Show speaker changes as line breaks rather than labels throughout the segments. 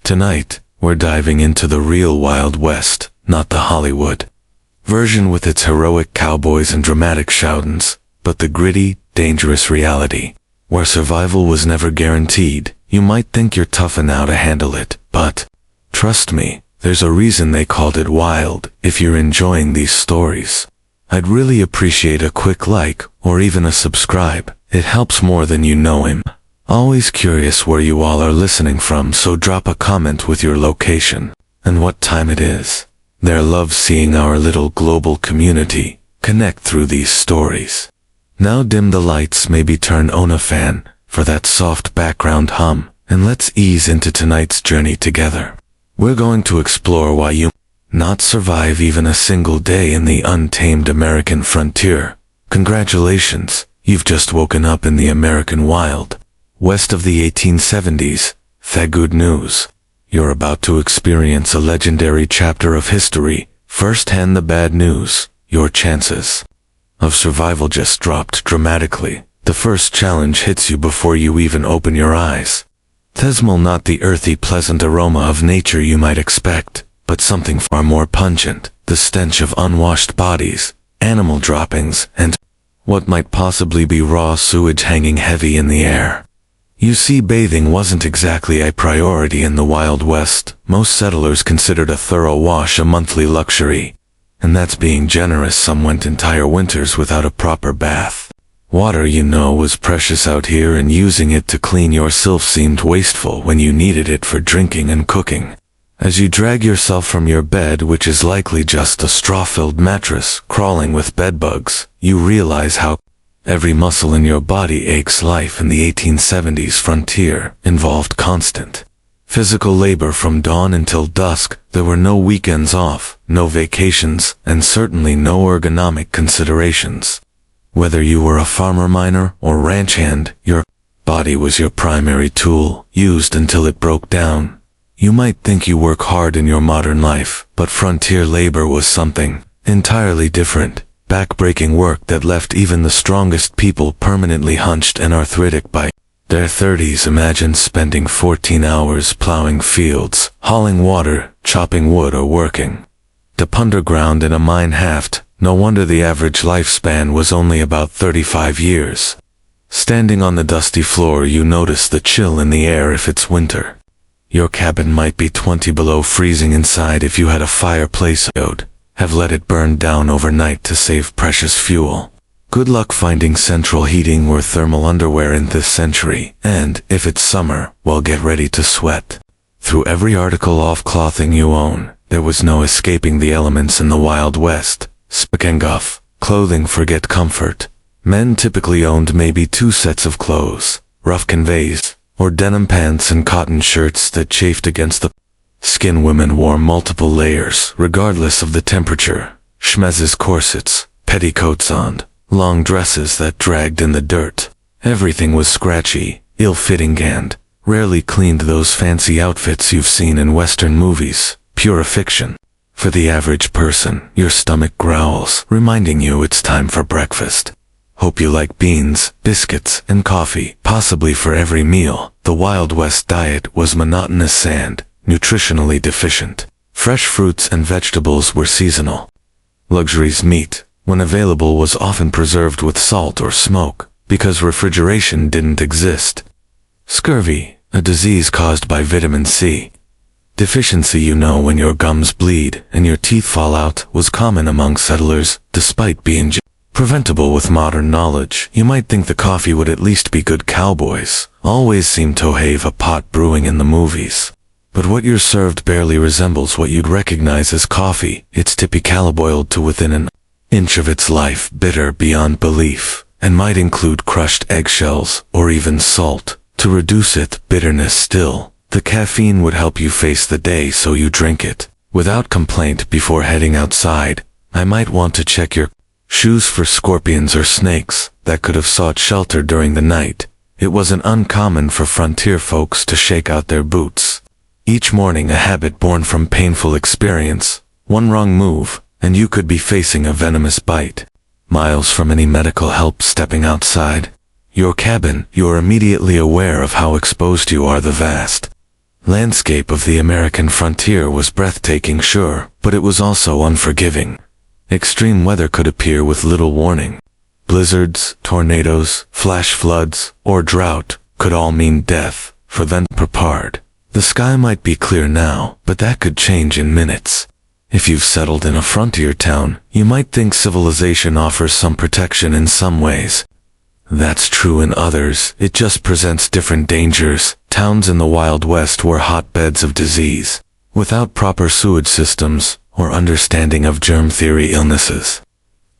Tonight, we're diving into the real Wild West, not the Hollywood version with its heroic cowboys and dramatic shoutings, but the gritty, dangerous reality, where survival was never guaranteed. You might think you're tough enough to handle it, but trust me, there's a reason they called it wild. If you're enjoying these stories, I'd really appreciate a quick like, or even a subscribe. It helps more than you know him. Always curious where you all are listening from, so drop a comment with your location and what time it is. They love seeing our little global community connect through these stories. Now dim the lights, maybe turn on a fan for that soft background hum, and let's ease into tonight's journey together. We're going to explore why you not survive even a single day in the untamed American frontier. Congratulations, you've just woken up in the American Wild West of the 1870s. The good news. You're about to experience a legendary chapter of history. Firsthand the bad news. Your chances of survival just dropped dramatically. The first challenge hits you before you even open your eyes. Thesmal, not the earthy, pleasant aroma of nature you might expect, but something far more pungent. The stench of unwashed bodies, animal droppings, and what might possibly be raw sewage hanging heavy in the air. You see, bathing wasn't exactly a priority in the Wild West. Most settlers considered a thorough wash a monthly luxury, and that's being generous. Some went entire winters without a proper bath. Water, was precious out here, and using it to clean yourself seemed wasteful when you needed it for drinking and cooking. As you drag yourself from your bed, which is likely just a straw-filled mattress crawling with bedbugs, you realize how every muscle in your body aches. Life in the 1870s frontier involved constant physical labor from dawn until dusk. There were no weekends off, no vacations, and certainly no ergonomic considerations. Whether you were a farmer, miner, or ranch hand, your body was your primary tool, used until it broke down. You might think you work hard in your modern life, but frontier labor was something entirely different. Back-breaking work that left even the strongest people permanently hunched and arthritic by their 30s. Imagine spending 14 hours plowing fields, hauling water, chopping wood, or working up underground in a mine shaft. No wonder the average lifespan was only about 35 years. Standing on the dusty floor, you notice the chill in the air if it's winter. Your cabin might be 20 below freezing inside. If you had a fireplace, you'd have let it burn down overnight to save precious fuel. Good luck finding central heating or thermal underwear in this century, and if it's summer, well, get ready to sweat through every article of clothing you own. There was no escaping the elements in the Wild West. Speaking of clothing, forget comfort. Men typically owned maybe 2 sets of clothes, rough canvas, or denim pants and cotton shirts that chafed against the skin. Women wore multiple layers, regardless of the temperature. Schmezes, corsets, petticoats, and long dresses that dragged in the dirt. Everything was scratchy, ill-fitting, and rarely cleaned. Those fancy outfits you've seen in Western movies, pure fiction. For the average person, your stomach growls, reminding you it's time for breakfast. Hope you like beans, biscuits, and coffee, possibly for every meal. The Wild West diet was monotonous and nutritionally deficient. Fresh fruits and vegetables were seasonal. Luxuries, meat, when available, was often preserved with salt or smoke, because refrigeration didn't exist. Scurvy, a disease caused by vitamin C deficiency, when your gums bleed and your teeth fall out, was common among settlers, despite being preventable with modern knowledge. You might think the coffee would at least be good. Cowboys always seem to have a pot brewing in the movies. But what you're served barely resembles what you'd recognize as coffee. It's typically boiled to within an inch of its life, bitter beyond belief, and might include crushed eggshells or even salt to reduce its bitterness. Still, the caffeine would help you face the day, so you drink it without complaint. Before heading outside, I might want to check your shoes for scorpions or snakes that could have sought shelter during the night. It wasn't uncommon for frontier folks to shake out their boots each morning, a habit born from painful experience. One wrong move, and you could be facing a venomous bite. Miles from any medical help. Stepping outside your cabin, you're immediately aware of how exposed you are. The vast landscape of the American frontier was breathtaking, sure, but it was also unforgiving. Extreme weather could appear with little warning. Blizzards, tornadoes, flash floods, or drought could all mean death for the unprepared. The sky might be clear now, but that could change in minutes. If you've settled in a frontier town, you might think civilization offers some protection in some ways. That's true in others, it just presents different dangers. Towns in the Wild West were hotbeds of disease, without proper sewage systems or understanding of germ theory. Illnesses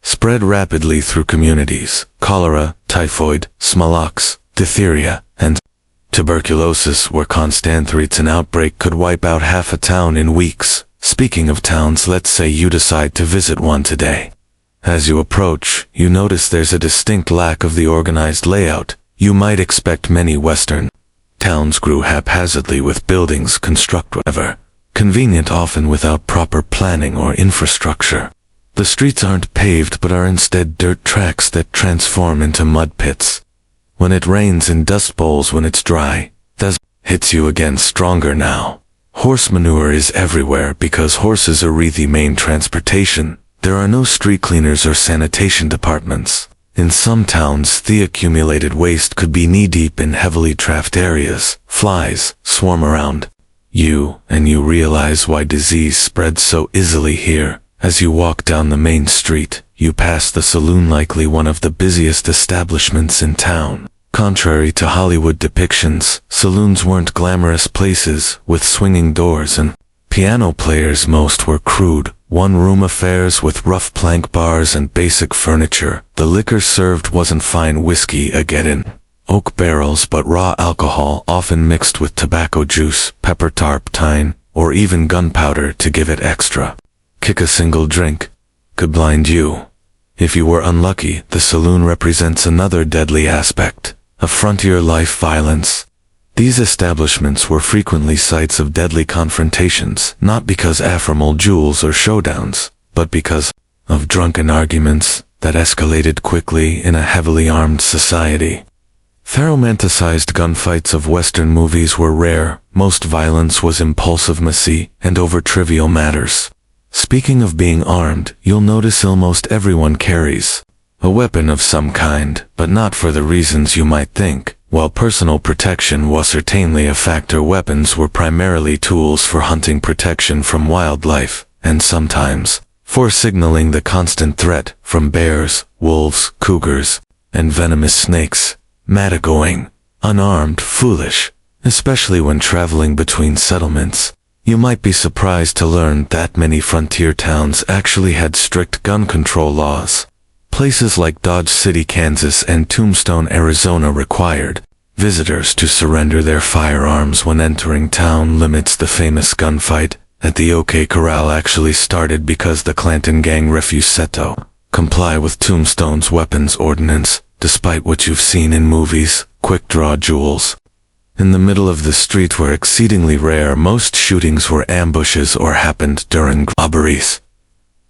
spread rapidly through communities. Cholera, typhoid, smallpox, diphtheria, and tuberculosis were constant threats. An outbreak could wipe out half a town in weeks. Speaking of towns, let's say you decide to visit one today. As you approach, you notice there's a distinct lack of the organized layout. You might expect many Western towns grew haphazardly with buildings constructed wherever convenient, often without proper planning or infrastructure. The streets aren't paved but are instead dirt tracks that transform into mud pits. When it rains in dust bowls, when it's dry, that hits you again stronger now. Horse manure is everywhere because horses are the main transportation. There are no street cleaners or sanitation departments. In some towns, the accumulated waste could be knee-deep in heavily trafficked areas. Flies swarm around you, and you realize why disease spreads so easily here. As you walk down the main street, you pass the saloon, likely one of the busiest establishments in town. Contrary to Hollywood depictions, saloons weren't glamorous places with swinging doors and piano players. Most were crude, one-room affairs with rough plank bars and basic furniture. The liquor served wasn't fine whiskey aged in oak barrels but raw alcohol, often mixed with tobacco juice, pepper, turpentine, or even gunpowder to give it extra kick. A single drink could blind you. If you were unlucky, the saloon represents another deadly aspect of frontier life: violence. These establishments were frequently sites of deadly confrontations, not because ephemeral duels or showdowns, but because of drunken arguments that escalated quickly in a heavily armed society. The romanticized gunfights of Western movies were rare. Most violence was impulsive, messy, and over trivial matters. Speaking of being armed, you'll notice almost everyone carries a weapon of some kind, but not for the reasons you might think. While personal protection was certainly a factor, weapons were primarily tools for hunting, protection from wildlife, and sometimes for signaling the constant threat from bears, wolves, cougars, and venomous snakes. Going unarmed, foolish, especially when traveling between settlements. You might be surprised to learn that many frontier towns actually had strict gun control laws. Places like Dodge City, Kansas, and Tombstone, Arizona required visitors to surrender their firearms when entering town limits. The famous gunfight at the OK Corral actually started because the Clanton gang refused to comply with Tombstone's weapons ordinance. Despite what you've seen in movies, quick-draw duels in the middle of the street were exceedingly rare. Most shootings were ambushes or happened during robberies.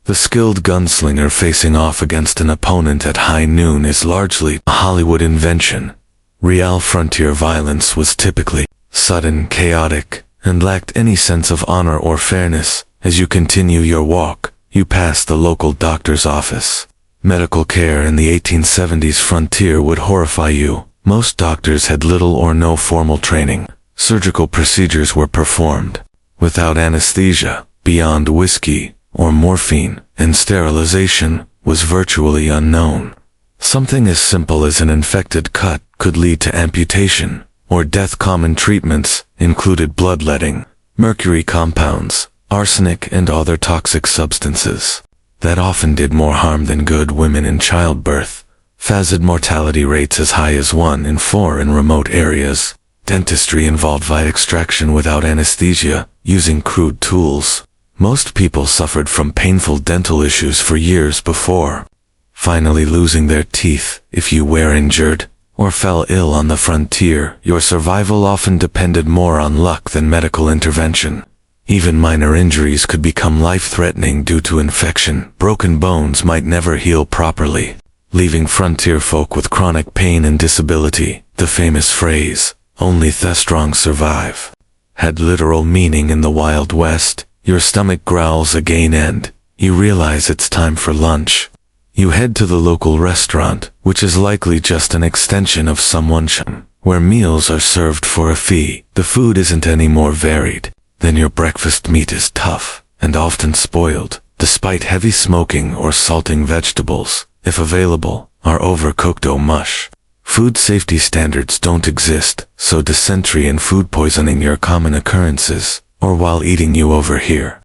The skilled gunslinger facing off against an opponent at high noon is largely a Hollywood invention. Real frontier violence was typically sudden, chaotic, and lacked any sense of honor or fairness. As you continue your walk, you pass the local doctor's office. Medical care in the 1870s frontier would horrify you. Most doctors had little or no formal training. Surgical procedures were performed without anesthesia, beyond whiskey or morphine, and sterilization was virtually unknown. Something as simple as an infected cut could lead to amputation or death. Common treatments included bloodletting, mercury compounds, arsenic, and other toxic substances that often did more harm than good. Women in childbirth faced mortality rates as high as 1 in 4 in remote areas. Dentistry involved via extraction without anesthesia, using crude tools. Most people suffered from painful dental issues for years before finally losing their teeth. If you were injured or fell ill on the frontier, your survival often depended more on luck than medical intervention. Even minor injuries could become life-threatening due to infection. Broken bones might never heal properly, leaving frontier folk with chronic pain and disability. The famous phrase, "only the strong survive," had literal meaning in the Wild West. Your stomach growls again and you realize it's time for lunch. You head to the local restaurant, which is likely just an extension of someone's where meals are served for a fee. The food isn't any more varied than your breakfast meat is tough and often spoiled, despite heavy smoking or salting. Vegetables, if available, are overcooked or mush. Food safety standards don't exist, so dysentery and food poisoning are common occurrences, or while eating you overhear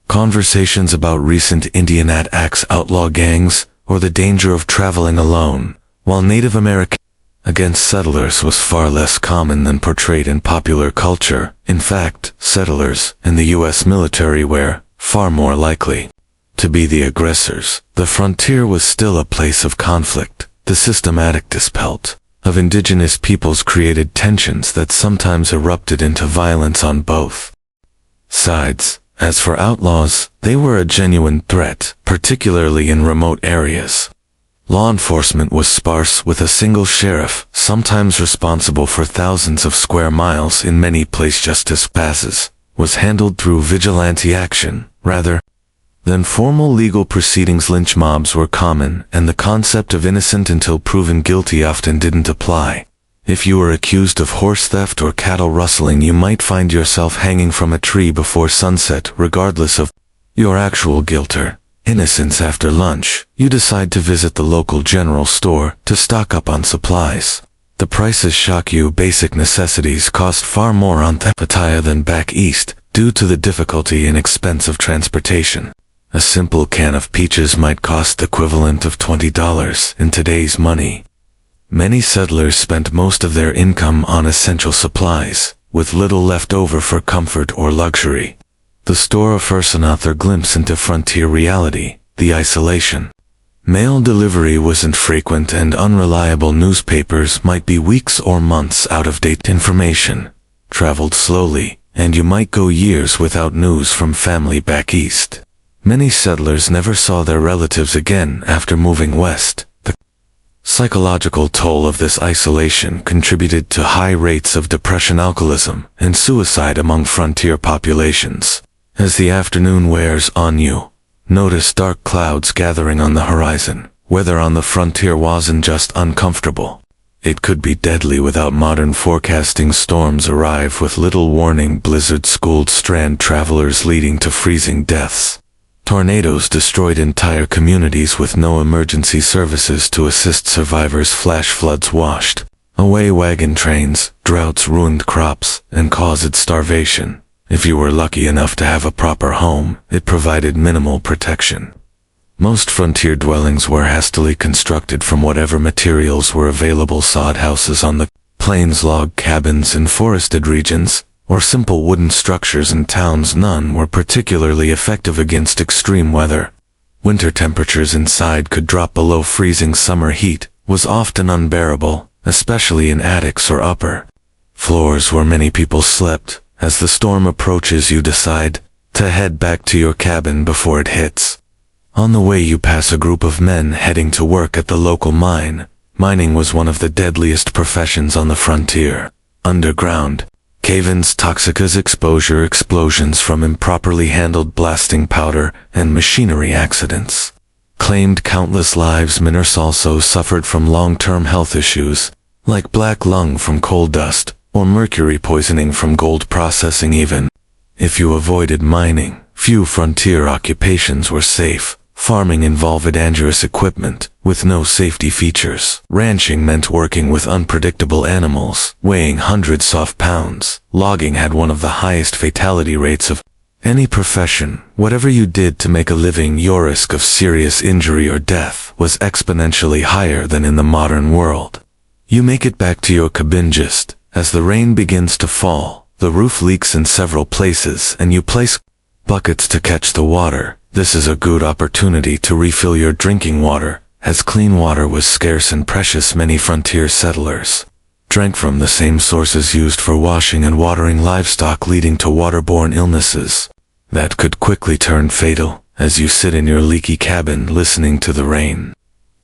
conversations about recent Indian attacks, outlaw gangs, or the danger of traveling alone, while Native American against settlers was far less common than portrayed in popular culture. In fact, settlers in the U.S. military were far more likely to be the aggressors. The frontier was still a place of conflict. The systematic dispelt of indigenous peoples created tensions that sometimes erupted into violence on both sides. As for outlaws, they were a genuine threat, particularly in remote areas. Law enforcement was sparse, with a single sheriff, sometimes responsible for thousands of square miles. In many places, justice passes was handled through vigilante action, rather than formal legal proceedings. Lynch mobs were common, and the concept of innocent until proven guilty often didn't apply. If you were accused of horse theft or cattle rustling, you might find yourself hanging from a tree before sunset, regardless of your actual guilt or innocence. After lunch, you decide to visit the local general store to stock up on supplies. The prices shock you. Basic necessities cost far more on Pattaya than back east, due to the difficulty and expense of transportation. A simple can of peaches might cost the equivalent of $20 in today's money. Many settlers spent most of their income on essential supplies, with little left over for comfort or luxury. The store offers another glimpse into frontier reality, the isolation. Mail delivery wasn't frequent, and unreliable newspapers might be weeks or months out of date. Information traveled slowly, and you might go years without news from family back east. Many settlers never saw their relatives again after moving west. The psychological toll of this isolation contributed to high rates of depression, alcoholism, and suicide among frontier populations. As the afternoon wears on, you notice dark clouds gathering on the horizon. Weather on the frontier wasn't just uncomfortable. It could be deadly without modern forecasting. Storms arrive with little warning. Blizzards schooled strand travelers, leading to freezing deaths. Tornadoes destroyed entire communities with no emergency services to assist survivors. Flash floods washed away wagon trains. Droughts ruined crops and caused starvation. If you were lucky enough to have a proper home, it provided minimal protection. Most frontier dwellings were hastily constructed from whatever materials were available: sod houses on the plains, log cabins in forested regions, or simple wooden structures in towns. None were particularly effective against extreme weather. Winter temperatures inside could drop below freezing. Summer heat was often unbearable, especially in attics or upper floors where many people slept. As the storm approaches, you decide to head back to your cabin before it hits. On the way, you pass a group of men heading to work at the local mine. Mining was one of the deadliest professions on the frontier. Underground cave-ins, toxic exposure, explosions from improperly handled blasting powder, and machinery accidents claimed countless lives. Miners also suffered from long-term health issues, like black lung from coal dust, or mercury poisoning from gold processing. Even if you avoided mining, few frontier occupations were safe. Farming involved dangerous equipment with no safety features. Ranching meant working with unpredictable animals, weighing hundreds of pounds. Logging had one of the highest fatality rates of any profession. Whatever you did to make a living, your risk of serious injury or death was exponentially higher than in the modern world. You make it back to your cabin just as the rain begins to fall. The roof leaks in several places, and you place buckets to catch the water. This is a good opportunity to refill your drinking water, as clean water was scarce and precious. Many frontier settlers drank from the same sources used for washing and watering livestock, leading to waterborne illnesses that could quickly turn fatal. As you sit in your leaky cabin listening to the rain,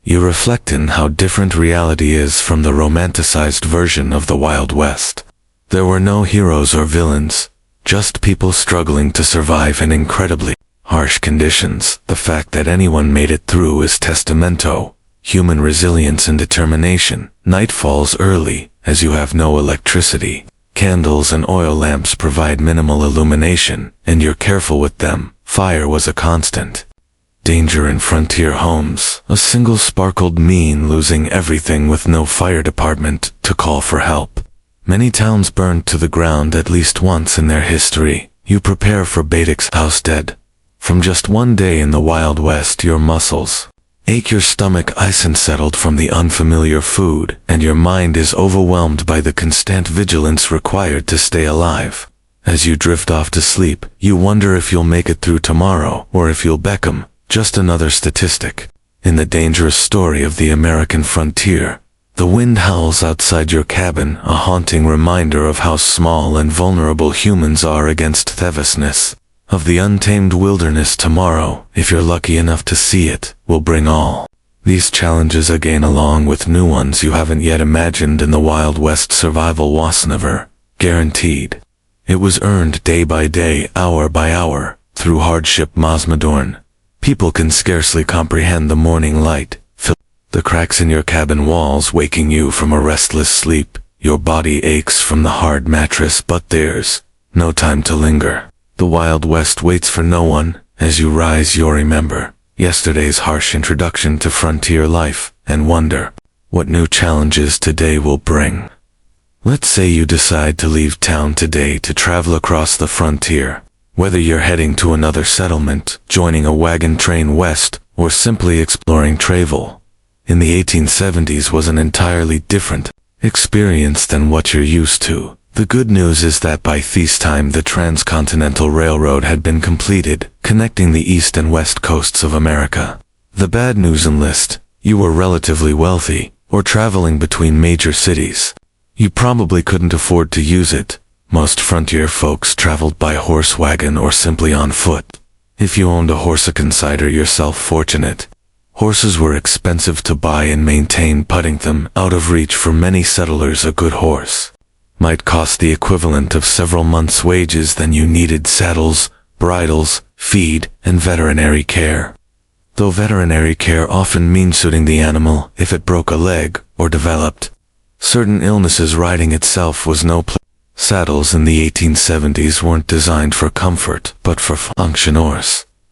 you reflect on how different reality is from the romanticized version of the Wild West. There were no heroes or villains, Just people struggling to survive in incredibly harsh conditions. The fact that anyone made it through is testamento. Human resilience and determination. Night falls early, as you have no electricity. Candles and oil lamps provide minimal illumination, and you're careful with them. Fire was a constant. Danger in frontier homes. A single sparkled mean losing everything with no fire department to call for help. Many towns burned to the ground at least once in their history. You prepare for Bedtime's house dead. From just one day in the Wild West, your muscles ache, your stomach ice and settled from the unfamiliar food, and your mind is overwhelmed by the constant vigilance required to stay alive. As you drift off to sleep, you wonder if you'll make it through tomorrow, or if you'll become just another statistic. In the dangerous story of the American frontier, the wind howls outside your cabin, a haunting reminder of how small and vulnerable humans are against the vastness of the untamed wilderness. Tomorrow, if you're lucky enough to see it, will bring all these challenges again, along with new ones you haven't yet imagined. In the Wild West, survival was never guaranteed. It was earned day by day, hour by hour, through hardship. Mosmadorn. People can scarcely comprehend the morning light, the cracks in your cabin walls waking you from a restless sleep. Your body aches from the hard mattress, but there's no time to linger. The Wild West waits for no one. As you rise, you'll remember yesterday's harsh introduction to frontier life and wonder what new challenges today will bring. Let's say you decide to leave town today to travel across the frontier. Whether you're heading to another settlement, joining a wagon train west, or simply exploring travel in the 1870s was an entirely different experience than what you're used to. The good news is that by this time the Transcontinental Railroad had been completed, connecting the east and west coasts of America. The bad news enlist: you were relatively wealthy, or traveling between major cities. You probably couldn't afford to use it. Most frontier folks traveled by horse wagon or simply on foot. If you owned a horse, consider yourself fortunate. Horses were expensive to buy and maintain, putting them out of reach for many settlers. A good horse might cost the equivalent of several months' wages. Then you needed saddles, bridles, feed, and veterinary care. Though veterinary care often means suiting the animal if it broke a leg or developed certain illnesses. Riding itself was no place. Saddles in the 1870s weren't designed for comfort, but for function.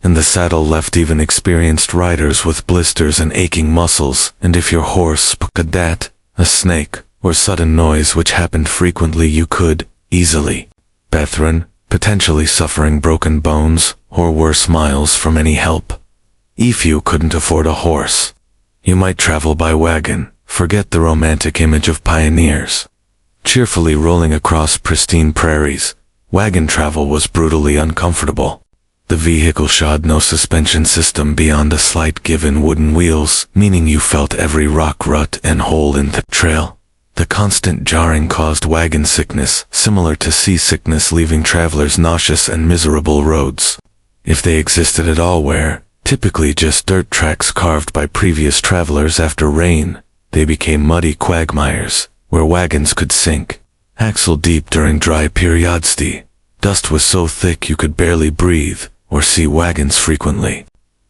And the saddle left even experienced riders with blisters and aching muscles, and if your horse spoke a dat, a snake, or sudden noise, which happened frequently, you could easily Bethran, potentially suffering broken bones, or worse, miles from any help. If you couldn't afford a horse, you might travel by wagon. Forget the romantic image of pioneers cheerfully rolling across pristine prairies. Wagon travel was brutally uncomfortable. The vehicle showed no suspension system beyond a slight give in wooden wheels, meaning you felt every rock, rut, and hole in the trail. The constant jarring caused wagon sickness, similar to seasickness, leaving travelers nauseous and miserable. Roads, if they existed at all, were typically just dirt tracks carved by previous travelers. After rain, they became muddy quagmires, where wagons could sink axle deep during dry periods. The dust was so thick you could barely breathe, or see wagons frequently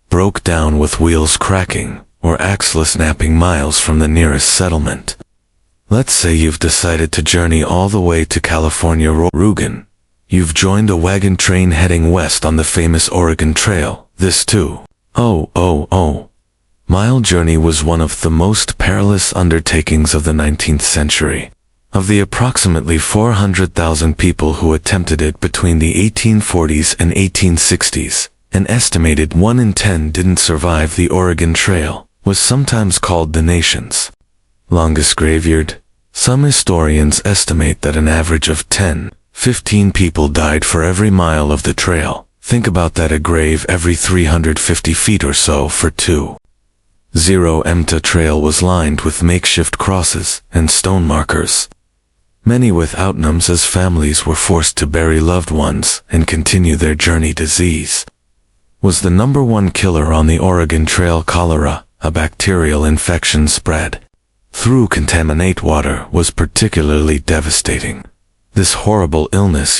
broke down with wheels cracking, or axles snapping miles from the nearest settlement. Let's say you've decided to journey all the way to California, Oregon. You've joined a wagon train heading west on the famous Oregon Trail. This 2,000-mile journey was one of the most perilous undertakings of the 19th century. Of the approximately 400,000 people who attempted it between the 1840s and 1860s, an estimated 1 in 10 didn't survive. The Oregon Trail was sometimes called the nation's longest graveyard. Some historians estimate that an average of 10-15 people died for every mile of the trail. Think about that, a grave every 350 feet or so for 2,000 The trail was lined with makeshift crosses and stone markers, many without names, as families were forced to bury loved ones and continue their journey. Disease was the #1 killer on the Oregon Trail. Cholera, a bacterial infection spread through contaminated water, was particularly devastating. This horrible illness,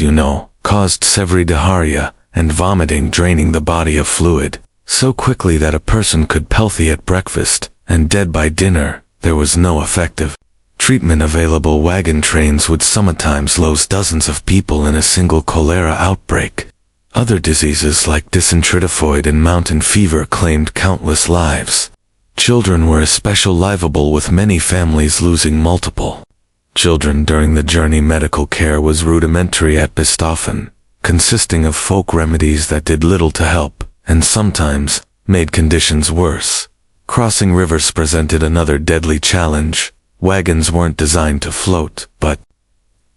caused severe diarrhea and vomiting, draining the body of fluid so quickly that a person could healthy at breakfast and dead by dinner. There was no effective treatment available. Wagon trains would sometimes lose dozens of people in a single cholera outbreak. Other diseases like dysentery, typhoid, and mountain fever claimed countless lives. Children were especially liable, with many families losing multiple children during the journey. Medical care was rudimentary at best, often consisting of folk remedies that did little to help, and sometimes made conditions worse. Crossing rivers presented another deadly challenge. Wagons weren't designed to float, but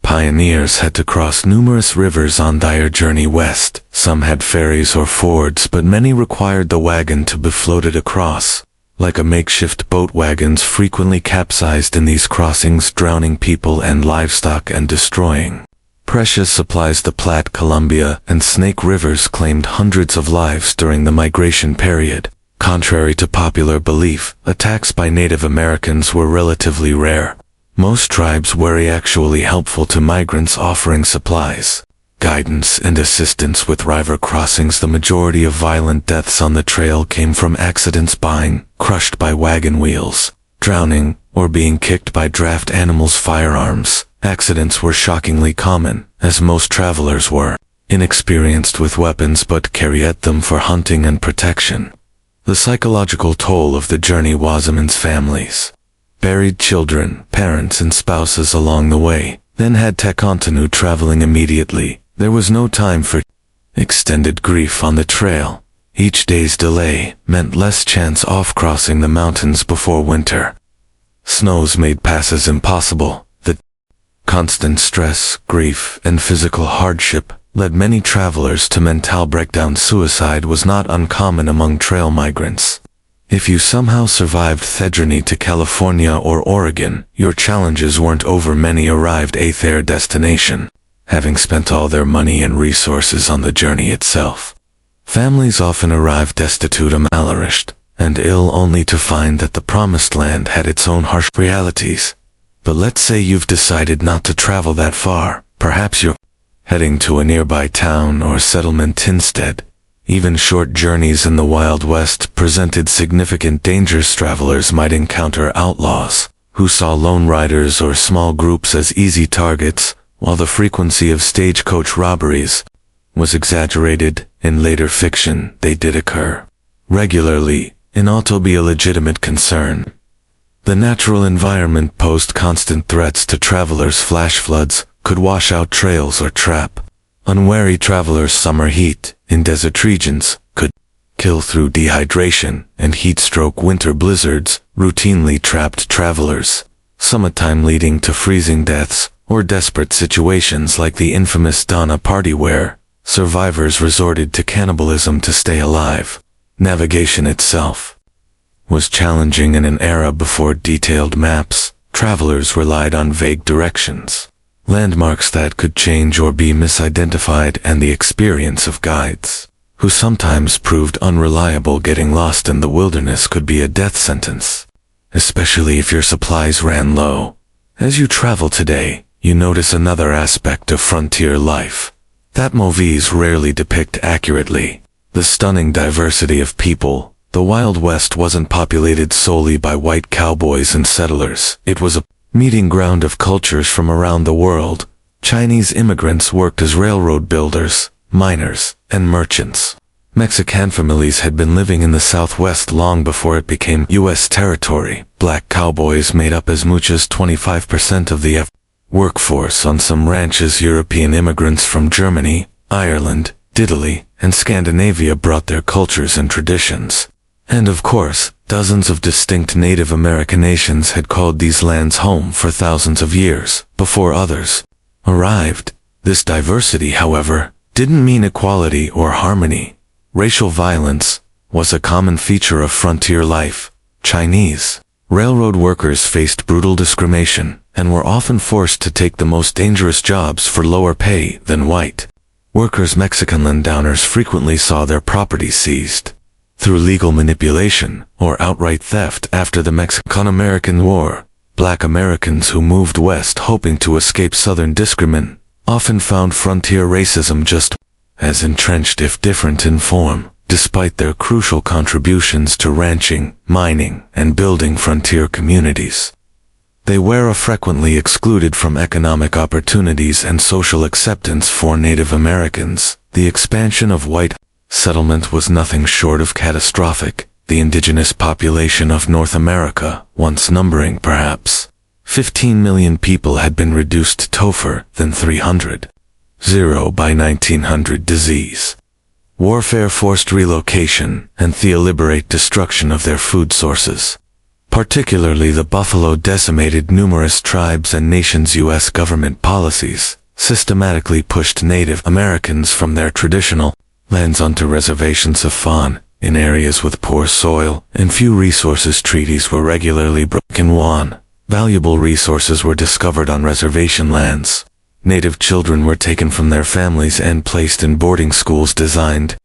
pioneers had to cross numerous rivers on their journey west. Some had ferries or fords, but many required the wagon to be floated across. Like a makeshift boat, wagons frequently capsized in these crossings, drowning people and livestock and destroying precious supplies. The Platte, Columbia, and Snake rivers claimed hundreds of lives during the migration period. Contrary to popular belief, attacks by Native Americans were relatively rare. Most tribes were actually helpful to migrants, offering supplies, guidance, and assistance with river crossings. The majority of violent deaths on the trail came from accidents, being crushed by wagon wheels, drowning, or being kicked by draft animals. Firearms accidents were shockingly common, as most travelers were inexperienced with weapons but carried them for hunting and protection. The psychological toll of the journey was immense. Families buried children, parents, and spouses along the way, then had to continue traveling immediately. There was no time for extended grief on the trail. Each day's delay meant less chance of crossing the mountains before winter. Snows made passes impossible. The constant stress, grief, and physical hardship led many travelers to mental breakdown. Suicide was not uncommon among trail migrants. If you somehow survived the journey to California or Oregon, your challenges weren't over. Many arrived at their destination, having spent all their money and resources on the journey itself. Families often arrived destitute, malnourished, and ill, only to find that the promised land had its own harsh realities. But let's say you've decided not to travel that far. Perhaps you're heading to a nearby town or settlement instead. Even short journeys in the Wild West presented significant dangers. Travelers might encounter outlaws, who saw lone riders or small groups as easy targets, while the frequency of stagecoach robberies was exaggerated. In later fiction, they did occur regularly and ought to be a legitimate concern. The natural environment posed constant threats to travelers. Flash floods could wash out trails or trap unwary travelers. Summer heat in desert regions could kill through dehydration, and heat stroke winter blizzards routinely trapped travelers, summertime leading to freezing deaths or desperate situations like the infamous Donna Party, where survivors resorted to cannibalism to stay alive. Navigation itself was challenging. In an era before detailed maps, travelers relied on vague directions, landmarks that could change or be misidentified, and the experience of guides, who sometimes proved unreliable. Getting lost in the wilderness could be a death sentence, especially if your supplies ran low. As you travel today, you notice another aspect of frontier life that movies rarely depict accurately: the stunning diversity of people. The Wild West wasn't populated solely by white cowboys and settlers. It was a meeting ground of cultures from around the world. Chinese immigrants worked as railroad builders, miners, and merchants. Mexican families had been living in the Southwest long before it became U.S. territory. Black cowboys made up as much as 25% of the workforce on some ranches. European immigrants from Germany, Ireland, Italy, and Scandinavia brought their cultures and traditions. And of course, dozens of distinct Native American nations had called these lands home for thousands of years before others arrived. This diversity, however, didn't mean equality or harmony. Racial violence was a common feature of frontier life. Chinese railroad workers faced brutal discrimination and were often forced to take the most dangerous jobs for lower pay than white workers. Mexican landowners frequently saw their property seized through legal manipulation or outright theft. After the Mexican-American War, Black Americans who moved west hoping to escape Southern discrimination often found frontier racism just as entrenched if different in form, despite their crucial contributions to ranching, mining, and building frontier communities. They were frequently excluded from economic opportunities and social acceptance for Native Americans. The expansion of white settlement was nothing short of catastrophic. The indigenous population of North America, once numbering perhaps 15 million people, had been reduced to fewer than 300,000 by 1900. Disease, warfare, forced relocation, and the deliberate destruction of their food sources. Particularly the buffalo decimated numerous tribes and nations. U.S. government policies systematically pushed Native Americans from their traditional lands onto reservations of fawn in areas with poor soil and few resources. Treaties were regularly broken. Valuable resources were discovered on reservation lands. Native children were taken from their families and placed in boarding schools designed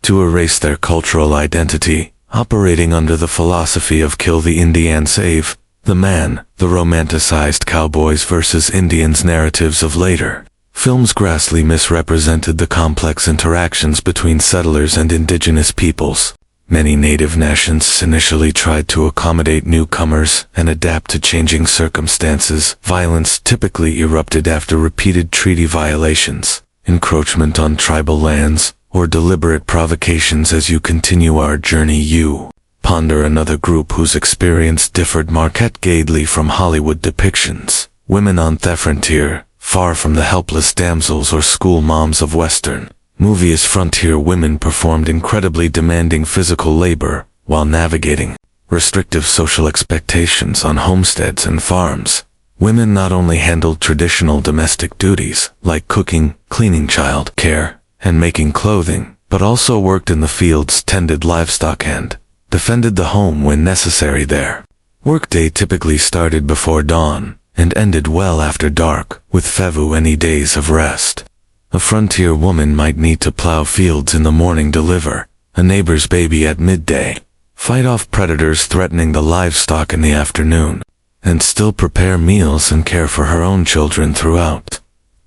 to erase their cultural identity, operating under the philosophy of kill the Indian, save the man. The romanticized cowboys versus Indians narratives of later films grossly misrepresented the complex interactions between settlers and indigenous peoples. Many native nations initially tried to accommodate newcomers and adapt to changing circumstances. Violence typically erupted after repeated treaty violations, encroachment on tribal lands, or deliberate provocations. As you continue our journey, you ponder another group whose experience differed markedly from Hollywood depictions. Women on the frontier, far from the helpless damsels or school moms of Western movies. Frontier women performed incredibly demanding physical labor while navigating restrictive social expectations on homesteads and farms. Women not only handled traditional domestic duties like cooking, cleaning, child care, and making clothing, but also worked in the fields, tended livestock, and defended the home when necessary. Their workday typically started before dawn and ended well after dark, with few any days of rest. A frontier woman might need to plow fields in the morning, deliver a neighbor's baby at midday, fight off predators threatening the livestock in the afternoon, and still prepare meals and care for her own children throughout.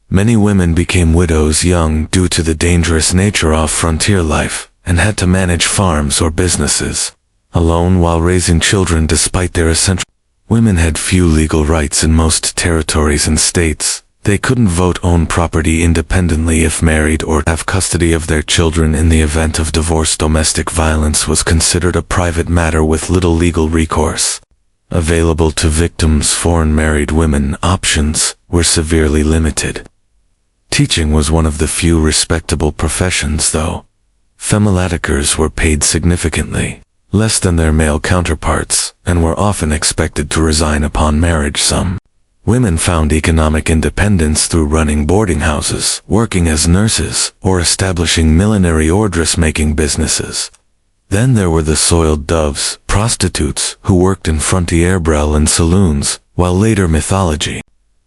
Many women became widows young due to the dangerous nature of frontier life, and had to manage farms or businesses alone while raising children. Despite their essential, women had few legal rights in most territories and states. They couldn't vote, own property independently if married, or have custody of their children in the event of divorce. Domestic violence was considered a private matter with little legal recourse available to victims. Foreign married women options were severely limited. Teaching was one of the few respectable professions, though. Femelatikers were paid significantly less than their male counterparts, and were often expected to resign upon marriage. Some women found economic independence through running boarding houses, working as nurses, or establishing millinery or dressmaking businesses. Then there were the soiled doves, prostitutes, who worked in frontier bordel and saloons, while later mythology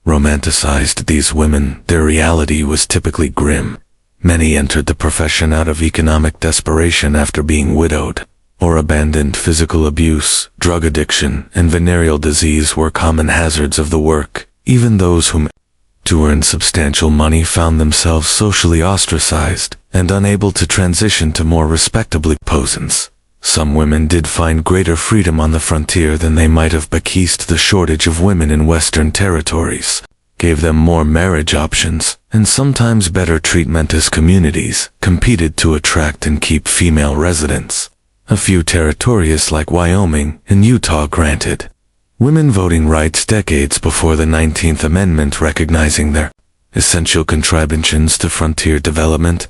romanticized these women. Their reality was typically grim. Many entered the profession out of economic desperation after being widowed or abandoned. Physical abuse, drug addiction, and venereal disease were common hazards of the work. Even those who to earn substantial money found themselves socially ostracized and unable to transition to more respectable positions. Some women did find greater freedom on the frontier than they might have because the shortage of women in Western territories gave them more marriage options and sometimes better treatment as communities competed to attract and keep female residents. A few territories like Wyoming and Utah granted women voting rights decades before the 19th Amendment, recognizing their essential contributions to frontier development.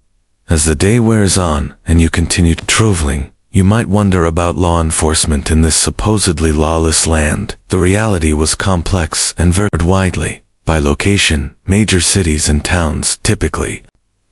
As the day wears on and you continue traveling, you might wonder about law enforcement in this supposedly lawless land. The reality was complex and varied widely by location. Major cities and towns typically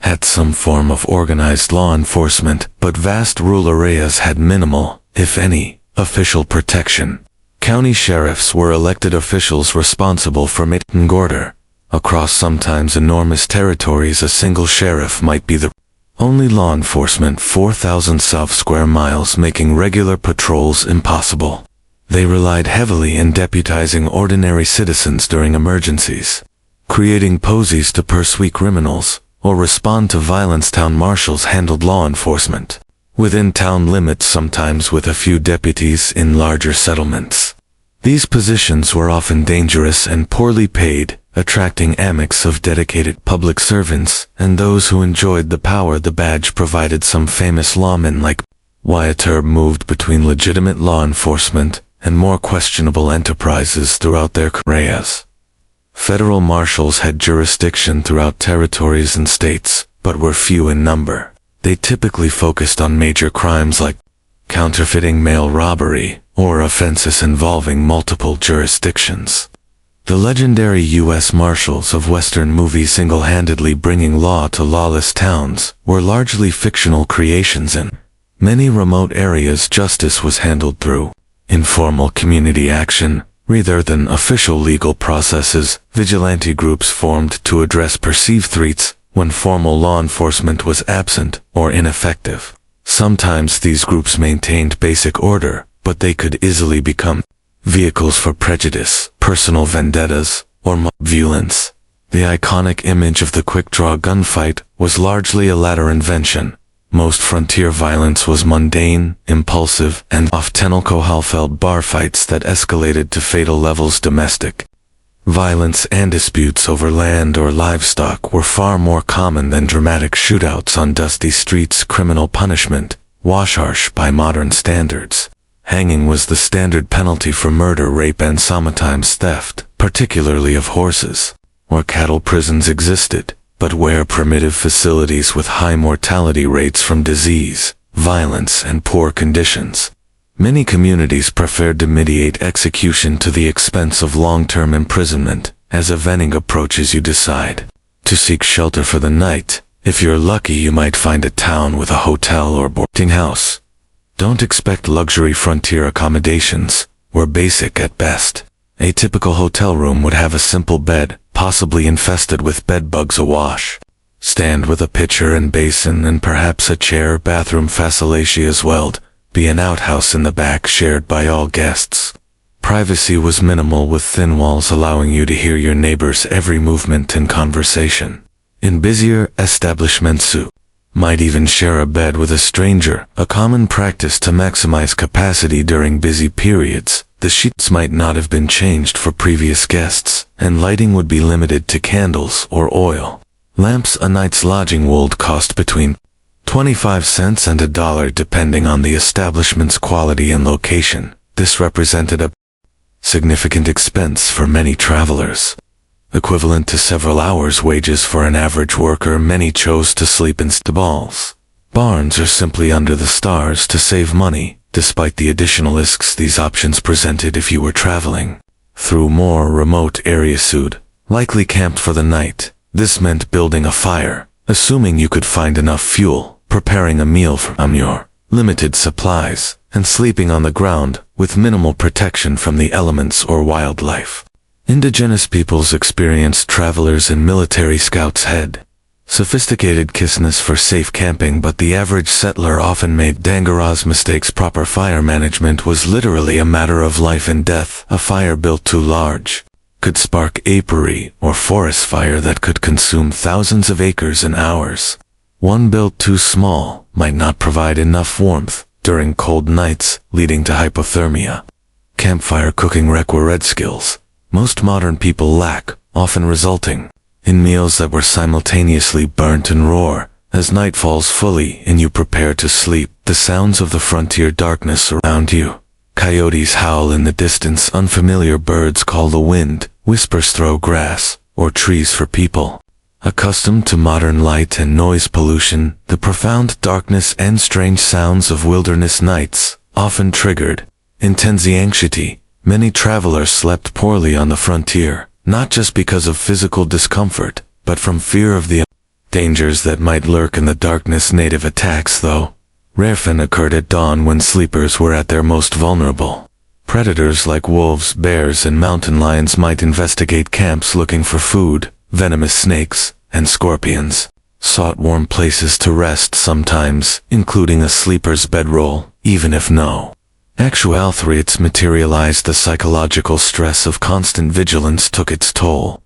had some form of organized law enforcement, but vast rural areas had minimal, if any, official protection. County sheriffs were elected officials responsible for maintaining order. Across sometimes enormous territories, a single sheriff might be the only law enforcement. 4,000 square miles, making regular patrols impossible. They relied heavily on deputizing ordinary citizens during emergencies. creating posies to pursue criminals, or respond to violence. Town marshals handled law enforcement within town limits, sometimes with a few deputies in larger settlements. These positions were often dangerous and poorly paid, attracting a mix of dedicated public servants and those who enjoyed the power the badge provided. Some famous lawmen like Wyatt Earp moved between legitimate law enforcement and more questionable enterprises throughout their careers. Federal marshals had jurisdiction throughout territories and states, but were few in number. They typically focused on major crimes like counterfeiting, mail robbery, or offenses involving multiple jurisdictions. The legendary U.S. Marshals of Western movies single-handedly bringing law to lawless towns were largely fictional creations. In many remote areas, justice was handled through informal community action, rather than official legal processes. Vigilante groups formed to address perceived threats when formal law enforcement was absent or ineffective. Sometimes these groups maintained basic order, but they could easily become vehicles for prejudice, personal vendettas, or mob violence. The iconic image of the quick-draw gunfight was largely a latter invention. Most frontier violence was mundane, impulsive, and often alcohol-filled bar fights that escalated to fatal levels. Domestic violence and disputes over land or livestock were far more common than dramatic shootouts on dusty streets. Criminal punishment was harsh by modern standards. Hanging was the standard penalty for murder, rape, and sometimes theft, particularly of horses. Or cattle. Prisons existed, but were primitive facilities with high mortality rates from disease, violence, and poor conditions. Many communities preferred to mediate execution to the expense of long-term imprisonment. As evening approaches, you decide to seek shelter for the night. If you're lucky, you might find a town with a hotel or boarding house. Don't expect luxury. Frontier accommodations were basic at best. A typical hotel room would have a simple bed, possibly infested with bed bugs, a wash stand with a pitcher and basin, and perhaps a chair. Bathroom facility as well. Be an outhouse in the back shared by all guests. Privacy was minimal, with thin walls allowing you to hear your neighbor's every movement and conversation. In busier establishments, you might even share a bed with a stranger, a common practice to maximize capacity during busy periods. The sheets might not have been changed for previous guests, and lighting would be limited to candles or oil lamps. A night's lodging would cost between 25 cents and $1 depending on the establishment's quality and location. This represented a significant expense for many travelers, equivalent to several hours' wages for an average worker. Many chose to sleep in stables, barns, or simply under the stars to save money. Despite the additional risks these options presented, if you were traveling through more remote areas, you'd likely camped for the night. This meant building a fire, assuming you could find enough fuel, preparing a meal from your limited supplies, and sleeping on the ground with minimal protection from the elements or wildlife. Indigenous peoples experienced travelers and military scouts had sophisticated kitchens for safe camping, but the average settler often made dangerous mistakes. Proper fire management was literally a matter of life and death. A fire built too large could spark a prairie or forest fire that could consume thousands of acres in hours. One built too small might not provide enough warmth during cold nights, leading to hypothermia. Campfire cooking required skills most modern people lack, often resulting in meals that were simultaneously burnt and raw. As night falls fully and you prepare to sleep, the sounds of the frontier darkness around you. Coyotes howl in the distance, unfamiliar birds call the wind, whispers throw grass or trees for people accustomed to modern light and noise pollution. The profound darkness and strange sounds of wilderness nights often triggered intense anxiety. Many travelers slept poorly on the frontier, not just because of physical discomfort, but from fear of the dangers that might lurk in the darkness. Native attacks, though rarely, occurred at dawn when sleepers were at their most vulnerable. Predators like wolves, bears, and mountain lions might investigate camps looking for food. Venomous snakes and scorpions sought warm places to rest, sometimes including a sleeper's bedroll, even if no actual threats materialized. The psychological stress of constant vigilance took its toll.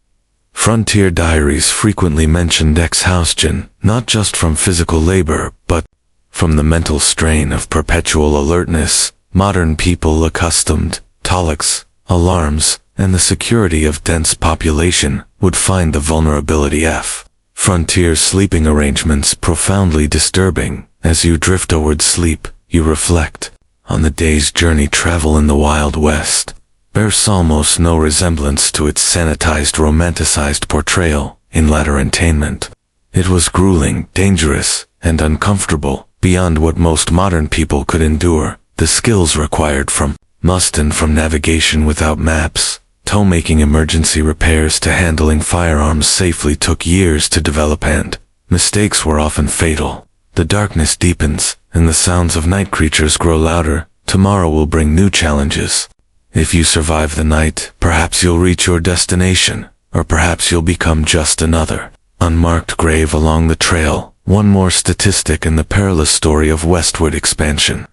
Frontier diaries frequently mentioned exhaustion, not just from physical labor, but from the mental strain of perpetual alertness. Modern people accustomed to alarms, and the security of dense population would find the vulnerability of frontier sleeping arrangements profoundly disturbing. As you drift toward sleep, you reflect on the day's journey. Travel in the Wild West bears almost no resemblance to its sanitized, romanticized portrayal in latter entertainment. It was grueling, dangerous, and uncomfortable, beyond what most modern people could endure. The skills required from navigation without maps, to making emergency repairs, to handling firearms safely took years to develop, and mistakes were often fatal. The darkness deepens, and the sounds of night creatures grow louder. Tomorrow will bring new challenges. If you survive the night, perhaps you'll reach your destination, or perhaps you'll become just another unmarked grave along the trail. One more statistic in the perilous story of westward expansion.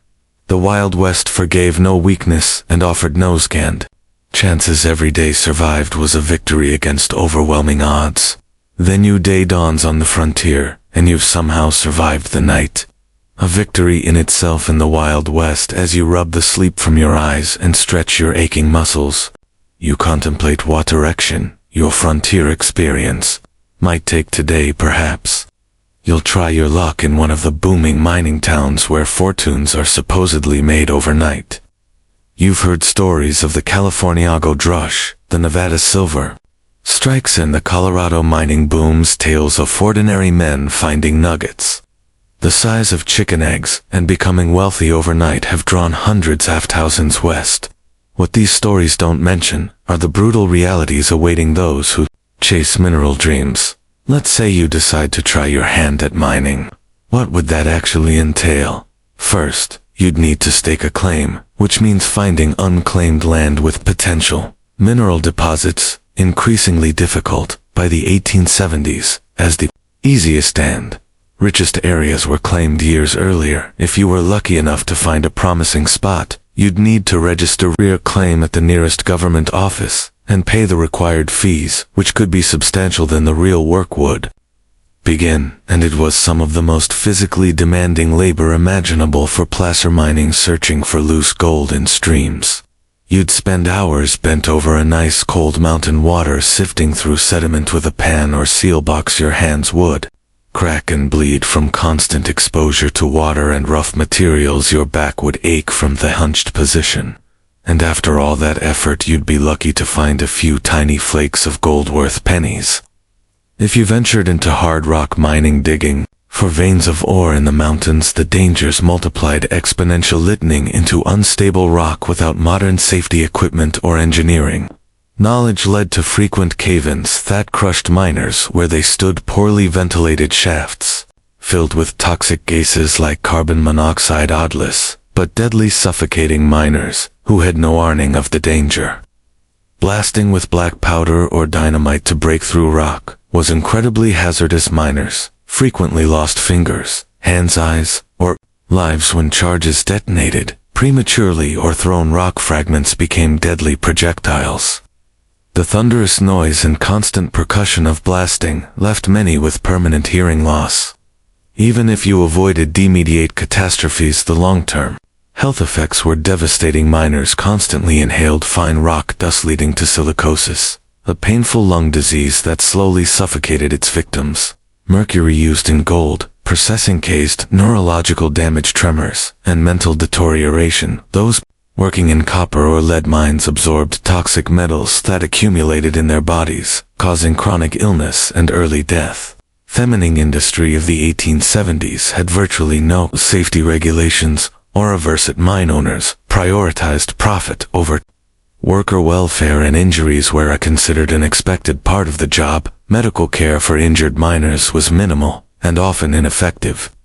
The Wild West forgave no weakness and offered no second chances. Every day survived was a victory against overwhelming odds. The new day dawns on the frontier, and you've somehow survived the night. A victory in itself in the Wild West. As you rub the sleep from your eyes and stretch your aching muscles, you contemplate what direction your frontier experience might take today. Perhaps you'll try your luck in one of the booming mining towns where fortunes are supposedly made overnight. You've heard stories of the California gold rush, the Nevada silver strikes, and the Colorado mining booms. Tales of ordinary men finding nuggets the size of chicken eggs and becoming wealthy overnight have drawn hundreds of thousands west. What these stories don't mention are the brutal realities awaiting those who chase mineral dreams. Let's say you decide to try your hand at mining. What would that actually entail? First, you'd need to stake a claim, which means finding unclaimed land with potential mineral deposits, increasingly difficult by the 1870s, as the easiest and richest areas were claimed years earlier. If you were lucky enough to find a promising spot, you'd need to register your claim at the nearest government office and pay the required fees, which could be substantial than the real work would begin. And it was some of the most physically demanding labor imaginable for placer mining, searching for loose gold in streams. You'd spend hours bent over an ice cold mountain water, sifting through sediment with a pan or seal box. Your hands would crack and bleed from constant exposure to water and rough materials. Your back would ache from the hunched position. And after all that effort, you'd be lucky to find a few tiny flakes of gold worth pennies. If you ventured into hard rock mining, digging for veins of ore in the mountains, the dangers multiplied exponential. Lightning into unstable rock without modern safety equipment or engineering knowledge led to frequent cave-ins that crushed miners where they stood. Poorly ventilated shafts filled with toxic gases like carbon monoxide. Odorless but deadly, suffocating miners who had no warning of the danger. Blasting with black powder or dynamite to break through rock was incredibly hazardous. Miners frequently lost fingers, hands, eyes, or lives when charges detonated prematurely or thrown rock fragments became deadly projectiles. The thunderous noise and constant percussion of blasting left many with permanent hearing loss. Even if you avoided immediate catastrophes, the long-term health effects were devastating. Miners constantly inhaled fine rock dust, leading to silicosis, a painful lung disease that slowly suffocated its victims. Mercury used in gold processing caused neurological damage, tremors, and mental deterioration. Those working in copper or lead mines absorbed toxic metals that accumulated in their bodies, causing chronic illness and early death. The mining industry of the 1870s had virtually no safety regulations or averse. Mine owners prioritized profit over worker welfare, and injuries were considered an expected part of the job. Medical care for injured miners was minimal and often ineffective.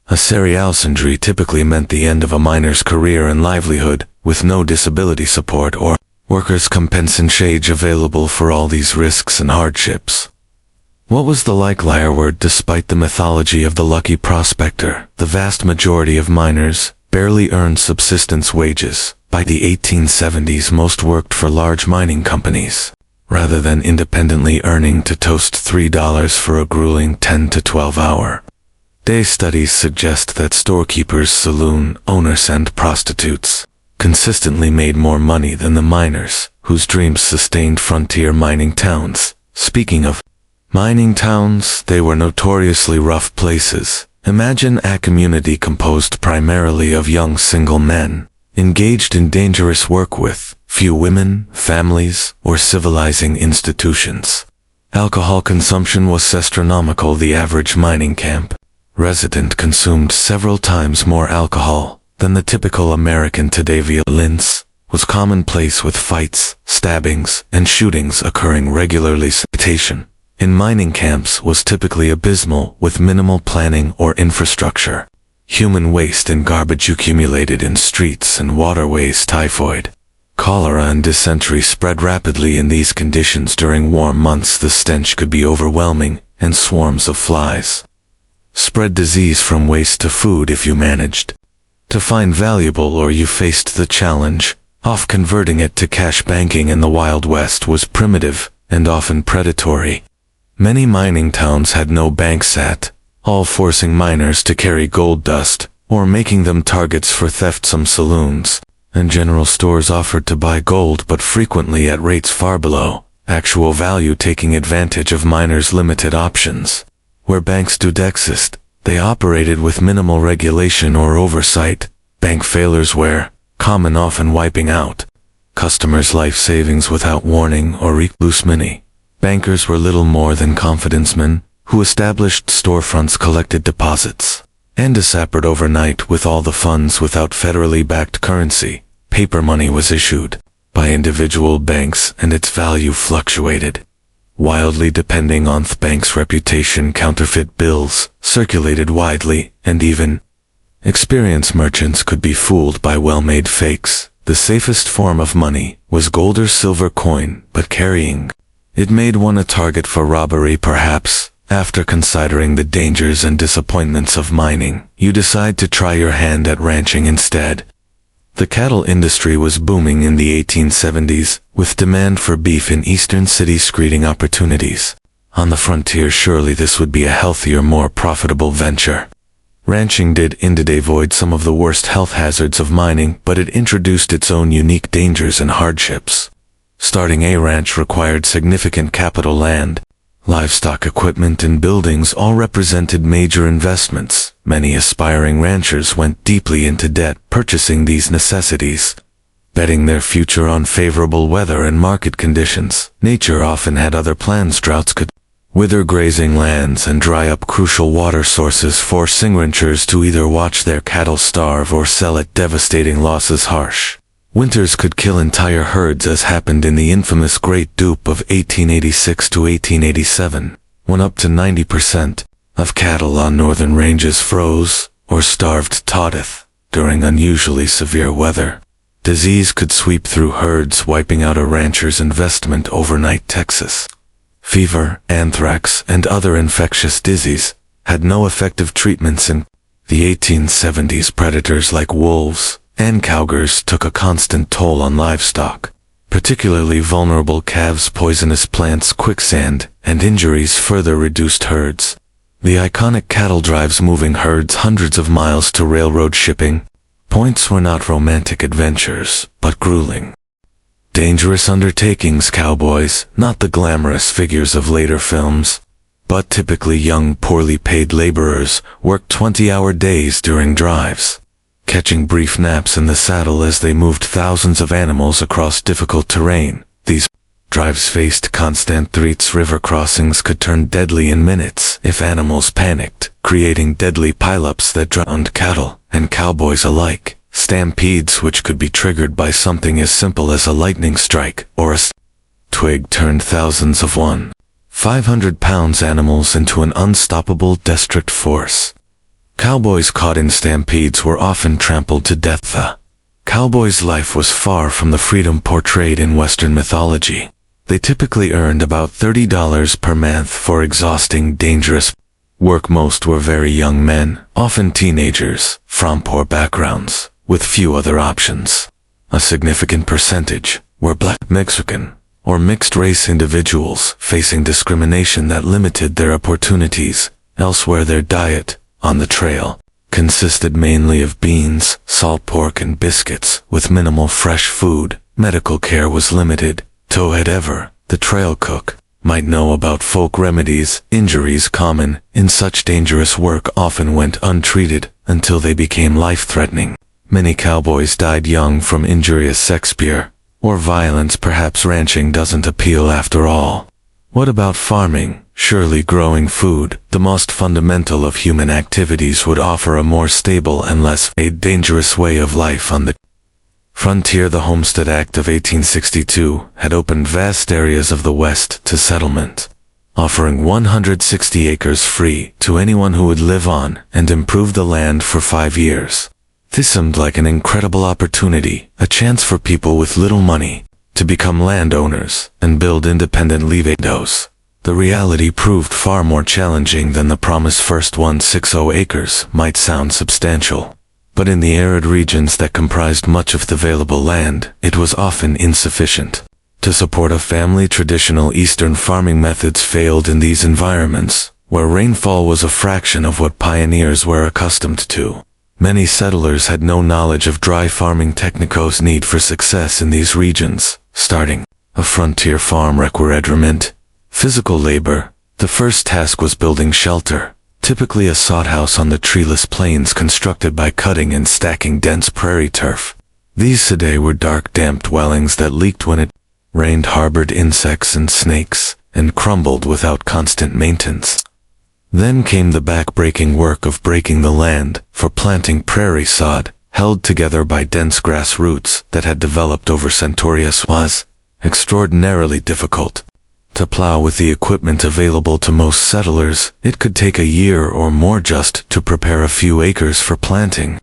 A serious injury typically meant the end of a miner's career and livelihood, with no disability support or workers' compensation available for all these risks and hardships. What was the likelihood? Despite the mythology of the lucky prospector, the vast majority of miners barely earned subsistence wages. By the 1870s, most worked for large mining companies. rather than independently earning to toast $3 for a grueling 10 to 12-hour day. Studies suggest that storekeepers, saloon owners, and prostitutes consistently made more money than the miners, whose dreams sustained frontier mining towns. Speaking of mining towns, they were notoriously rough places. Imagine a community composed primarily of young single men, engaged in dangerous work with few women, families, or civilizing institutions. Alcohol consumption was astronomical. The average mining camp resident consumed several times more alcohol than the typical American today. Violence was commonplace, with fights, stabbings, and shootings occurring regularly. Sanitation in mining camps was typically abysmal, with minimal planning or infrastructure. Human waste and garbage accumulated in streets and waterways. Typhoid, cholera, and dysentery spread rapidly in these conditions. During warm months, the stench could be overwhelming, and swarms of flies spread disease from waste to food. If you managed to find valuable, or you faced the challenge of converting it to cash, banking in the Wild West was primitive and often predatory. Many mining towns had no banks at all, forcing miners to carry gold dust or making them targets for theft. Some saloons and general stores offered to buy gold, but frequently at rates far below actual value, taking advantage of miners' limited options. Where banks did exist, they operated with minimal regulation or oversight. Bank failures were common, often wiping out customers' life savings without warning or recluse. Many bankers were little more than confidence men who established storefronts, collected deposits, and disappeared overnight with all the funds. Without federally backed currency, paper money was issued by individual banks, and its value fluctuated wildly depending on the bank's reputation. Counterfeit bills circulated widely, and even experienced merchants could be fooled by well-made fakes. The safest form of money was gold or silver coin, but carrying it made one a target for robbery. Perhaps after considering the dangers and disappointments of mining, you decide to try your hand at ranching instead. The cattle industry was booming in the 1870s, with demand for beef in eastern cities creating opportunities on the frontier. Surely this would be a healthier, more profitable venture. Ranching did indeed avoid some of the worst health hazards of mining, but it introduced its own unique dangers and hardships. Starting a ranch required significant capital. Land, livestock, equipment, and buildings all represented major investments. Many aspiring ranchers went deeply into debt purchasing these necessities, betting their future on favorable weather and market conditions. Nature often had other plans. Droughts could wither grazing lands and dry up crucial water sources, forcing ranchers to either watch their cattle starve or sell at devastating losses. Harsh winters could kill entire herds, as happened in the infamous Great Dupe of 1886 to 1887, when up to 90% of cattle on northern ranges froze or starved to death. During unusually severe weather, disease could sweep through herds, wiping out a rancher's investment overnight. Texas fever, anthrax, and other infectious disease had no effective treatments. In the 1870s, predators like wolves and cougars took a constant toll on livestock, particularly vulnerable calves. Poisonous plants, quicksand, and injuries further reduced herds. The iconic cattle drives, moving herds hundreds of miles to railroad shipping points, were not romantic adventures, but grueling, dangerous undertakings. Cowboys, not the glamorous figures of later films, but typically young, poorly paid laborers, worked 20-hour days during drives, catching brief naps in the saddle as they moved thousands of animals across difficult terrain. These drives faced constant threats. River crossings could turn deadly in minutes if animals panicked, creating deadly pileups that drowned cattle and cowboys alike. Stampedes, which could be triggered by something as simple as a lightning strike or a twig, turned thousands of 500-pound animals into an unstoppable destructive force. Cowboys caught in stampedes were often trampled to death. The cowboy's life was far from the freedom portrayed in Western mythology. They typically earned about $30 per month for exhausting, dangerous work. Most were very young men, often teenagers, from poor backgrounds, with few other options. A significant percentage were black, Mexican, or mixed-race individuals facing discrimination that limited their opportunities. Elsewhere, their diet, on the trail, consisted mainly of beans, salt pork, and biscuits, with minimal fresh food. Medical care was limited. However, the trail cook might know about folk remedies. Injuries common in such dangerous work often went untreated until they became life-threatening. Many cowboys died young from injurious sex or violence. Perhaps ranching doesn't appeal after all. What about farming? Surely growing food, the most fundamental of human activities, would offer a more stable and less dangerous way of life on the frontier. The Homestead Act of 1862 had opened vast areas of the West to settlement, offering 160 acres free to anyone who would live on and improve the land for 5 years. This seemed like an incredible opportunity, a chance for people with little money to become landowners and build independent levados. The reality proved far more challenging than the promise. First, 160 acres might sound substantial, but in the arid regions that comprised much of the available land, it was often insufficient to support a family. Traditional Eastern farming methods failed in these environments, where rainfall was a fraction of what pioneers were accustomed to. Many settlers had no knowledge of dry farming techniques needed for success in these regions. Starting a frontier farm required physical labor. The first task was building shelter, typically a sod house on the treeless plains constructed by cutting and stacking dense prairie turf. These today were dark, damp dwellings that leaked when it rained, harbored insects and snakes, and crumbled without constant maintenance. Then came the back-breaking work of breaking the land for planting. Prairie sod, held together by dense grass roots that had developed over centuries, was extraordinarily difficult to plow. With the equipment available to most settlers, it could take a year or more just to prepare a few acres for planting.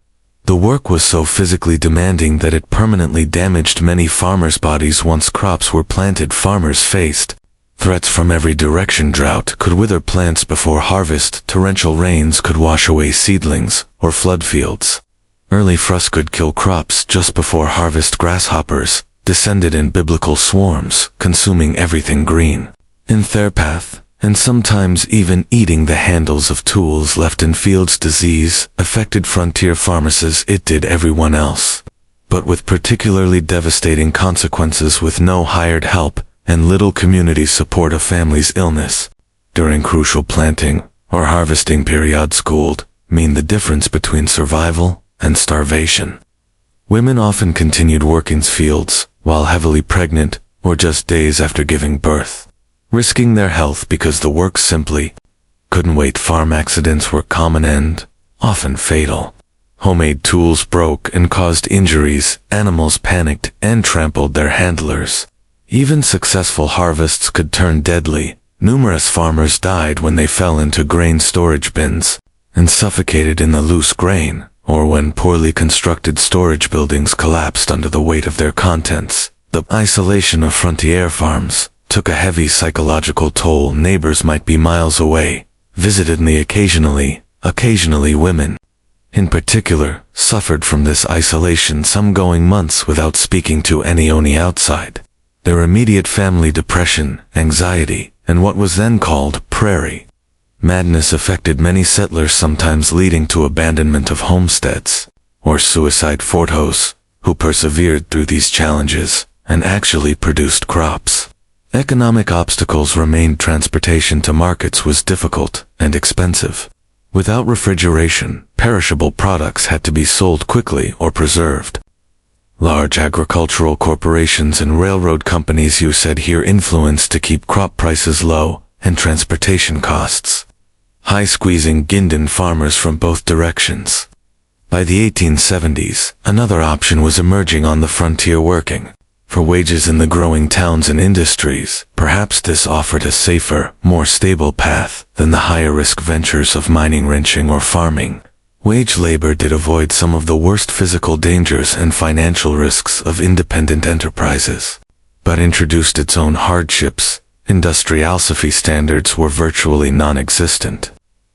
The work was so physically demanding that it permanently damaged many farmers' bodies. Once crops were planted, farmers faced threats from every direction. Drought could wither plants before harvest, torrential rains could wash away seedlings, or flood fields. Early frost could kill crops just before harvest. Grasshoppers descended in biblical swarms, consuming everything green in their path, and sometimes even eating the handles of tools left in fields. Disease affected frontier farmers as it did everyone else, but with particularly devastating consequences. With no hired help and little community support, a family's illness during crucial planting or harvesting periods could mean the difference between survival and starvation. Women often continued working fields while heavily pregnant or just days after giving birth, risking their health because the work simply couldn't wait. Farm accidents were common and often fatal. Homemade tools broke and caused injuries. Animals panicked and trampled their handlers. Even successful harvests could turn deadly. Numerous farmers died when they fell into grain storage bins and suffocated in the loose grain, or when poorly constructed storage buildings collapsed under the weight of their contents. The isolation of frontier farms took a heavy psychological toll. Neighbors might be miles away, visited me occasionally. Women, in particular, suffered from this isolation, some going months without speaking to anyone outside. Their immediate family depression, anxiety, and what was then called prairie madness affected many settlers, sometimes leading to abandonment of homesteads or suicide. Fortos, who persevered through these challenges and actually produced crops. Economic obstacles remained. Transportation to markets was difficult and expensive. Without refrigeration, perishable products had to be sold quickly or preserved. Large agricultural corporations and railroad companies used here influence to keep crop prices low and transportation costs high, squeezing Gindan farmers from both directions. By the 1870s, another option was emerging on the frontier: working for wages in the growing towns and industries. Perhaps this offered a safer, more stable path than the higher-risk ventures of mining, ranching, or farming. Wage labor did avoid some of the worst physical dangers and financial risks of independent enterprises, but introduced its own hardships. Industrial safety standards were virtually non-existent.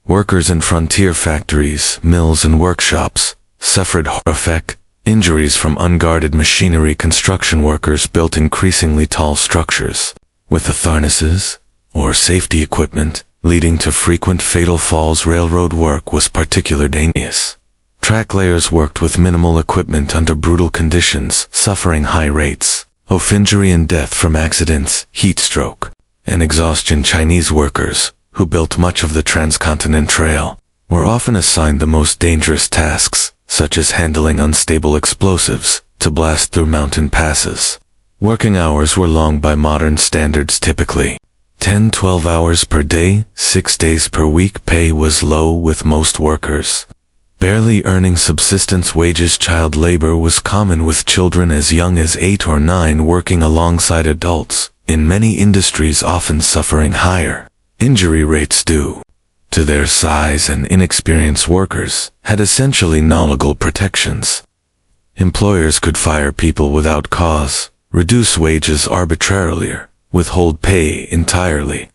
Workers in frontier factories, mills, and workshops suffered horrific Injuries from unguarded machinery. Construction workers built increasingly tall structures with harnesses or safety equipment, leading to frequent fatal falls. Railroad work was particularly dangerous. Track layers worked with minimal equipment under brutal conditions, suffering high rates of injury and death from accidents, heat stroke, and exhaustion. Chinese workers, who built much of the transcontinental trail, were often assigned the most dangerous tasks, such as handling unstable explosives to blast through mountain passes. Working hours were long by modern standards, typically 10-12 hours per day, 6 days per week. Pay was low, with most workers barely earning subsistence wages. Child labor was common, with children as young as 8 or 9 working alongside adults in many industries, often suffering higher injury rates due to their size, and inexperienced workers had essentially no legal protections. Employers could fire people without cause, reduce wages arbitrarily, or withhold pay entirely.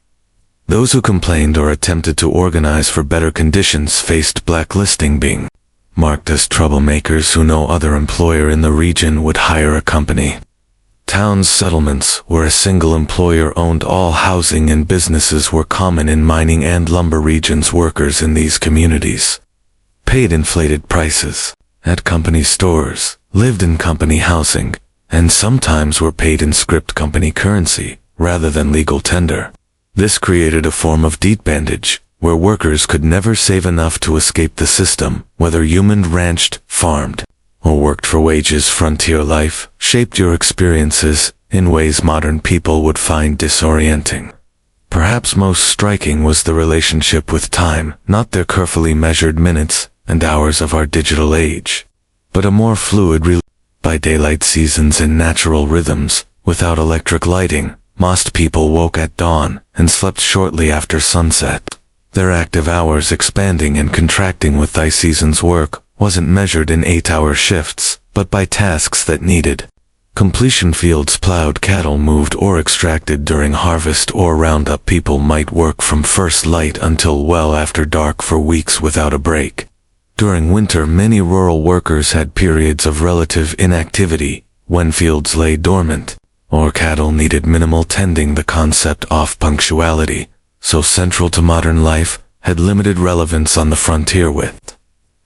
Those who complained or attempted to organize for better conditions faced blacklisting, being marked as troublemakers who no other employer in the region would hire. Accompany towns settlements, where a single employer owned all housing and businesses, were common in mining and lumber regions. Workers in these communities paid inflated prices at company stores, lived in company housing, and sometimes were paid in script company currency rather than legal tender. This created a form of disadvantage, where workers could never save enough to escape the system, whether human ranched, farmed, or worked for wages. Frontier life shaped your experiences in ways modern people would find disorienting. Perhaps most striking was the relationship with time, not the carefully measured minutes and hours of our digital age, but a more fluid by daylight seasons and natural rhythms. Without electric lighting, most people woke at dawn and slept shortly after sunset, their active hours expanding and contracting with thy season's work wasn't measured in 8-hour shifts, but by tasks that needed completion. Fields plowed, cattle moved or extracted during harvest or roundup. People might work from first light until well after dark for weeks without a break. During winter, many rural workers had periods of relative inactivity when fields lay dormant or cattle needed minimal tending. The concept of punctuality, so central to modern life, had limited relevance on the frontier. With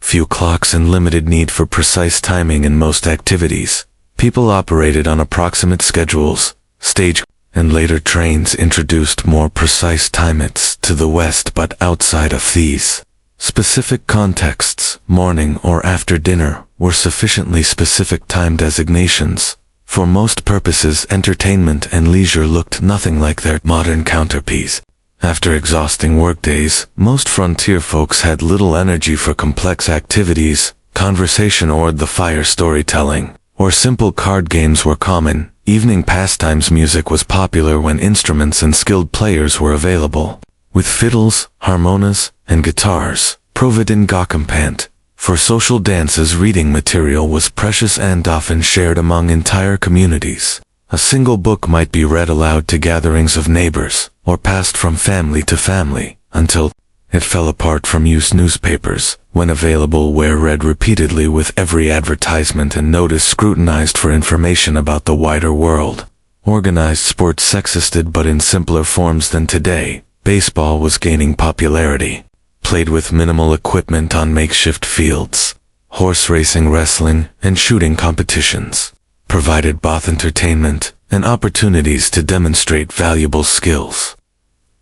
few clocks and limited need for precise timing in most activities, people operated on approximate schedules. Stage and later trains introduced more precise times to the west, but outside of these specific contexts, morning or after dinner were sufficiently specific time designations. For most purposes, entertainment and leisure looked nothing like their modern counterparts. After exhausting workdays, most frontier folks had little energy for complex activities. Conversation or the fire, storytelling, or simple card games were common. Evening pastimes. Music was popular when instruments and skilled players were available, with fiddles, harmonas, and guitars provided accompanied. For social dances, reading material was precious and often shared among entire communities. A single book might be read aloud to gatherings of neighbors, or passed from family to family, until it fell apart. From use, newspapers, when available, were read repeatedly, with every advertisement and notice scrutinized for information about the wider world. Organized sports existed, but in simpler forms than today. Baseball was gaining popularity, played with minimal equipment on makeshift fields. Horse racing, wrestling, and shooting competitions provided both entertainment and opportunities to demonstrate valuable skills.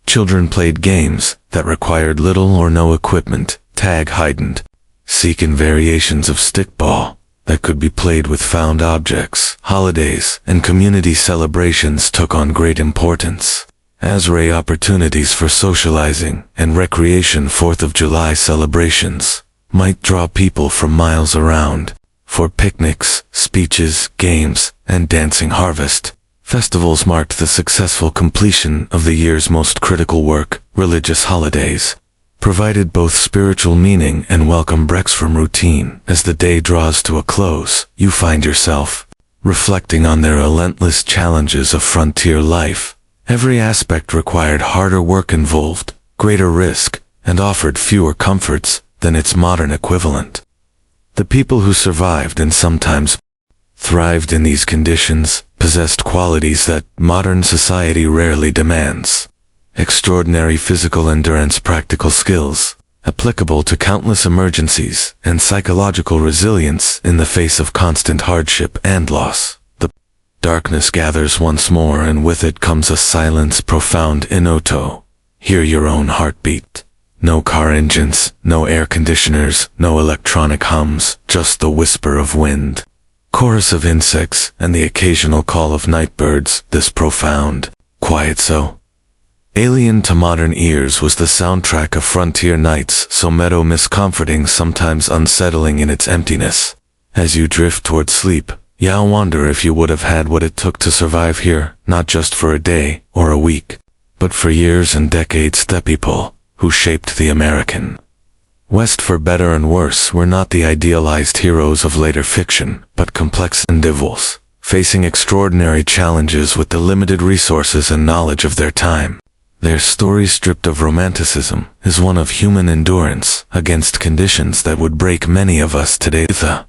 Children played games that required little or no equipment, tag, hide and seek, and variations of stickball that could be played with found objects. Holidays and community celebrations took on great importance as opportunities for socializing and recreation. 4th of July celebrations might draw people from miles around for picnics, speeches, games, and dancing. Harvest festivals marked the successful completion of the year's most critical work. Religious holidays provided both spiritual meaning and welcome breaks from routine. As the day draws to a close, you find yourself reflecting on the relentless challenges of frontier life. Every aspect required harder work, involved greater risk, and offered fewer comforts than its modern equivalent. The people who survived and sometimes thrived in these conditions possessed qualities that modern society rarely demands. Extraordinary physical endurance, practical skills, applicable to countless emergencies, and psychological resilience in the face of constant hardship and loss. The darkness gathers once more, and with it comes a silence profound in Oto. Hear your own heartbeat. No car engines, no air conditioners, no electronic hums, just the whisper of wind, chorus of insects, and the occasional call of night birds. This profound, quiet, so alien to modern ears, was the soundtrack of frontier nights, so meadow miscomforting, sometimes unsettling in its emptiness. As you drift toward sleep, you'll wonder if you would have had what it took to survive here, not just for a day or a week, but for years and decades. The people who shaped the American West, for better and worse, were not the idealized heroes of later fiction, but complex individuals, facing extraordinary challenges with the limited resources and knowledge of their time. Their story, stripped of romanticism, is one of human endurance against conditions that would break many of us today. The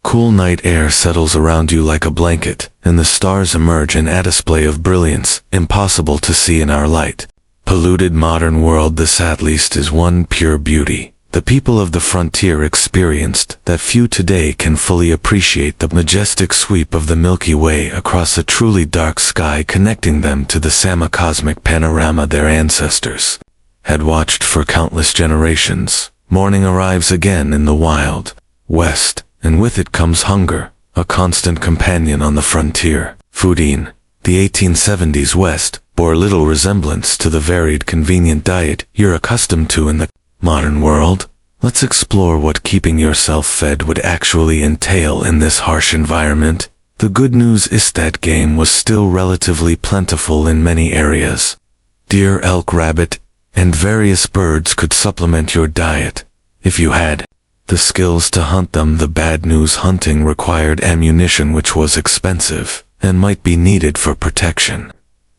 cool night air settles around you like a blanket, and the stars emerge in a display of brilliance impossible to see in our light polluted modern world. This, at least, is one pure beauty the people of the frontier experienced that few today can fully appreciate: the majestic sweep of the Milky Way across a truly dark sky, connecting them to the cosmic panorama their ancestors had watched for countless generations. Morning arrives again in the wild West, and with it comes hunger, a constant companion on the frontier. Fooding. The 1870s West bore little resemblance to the varied, convenient diet you're accustomed to in the modern world. Let's explore what keeping yourself fed would actually entail in this harsh environment. The good news is that game was still relatively plentiful in many areas. Deer, elk, rabbit, and various birds could supplement your diet if you had the skills to hunt them. The bad news: hunting required ammunition, which was expensive and might be needed for protection.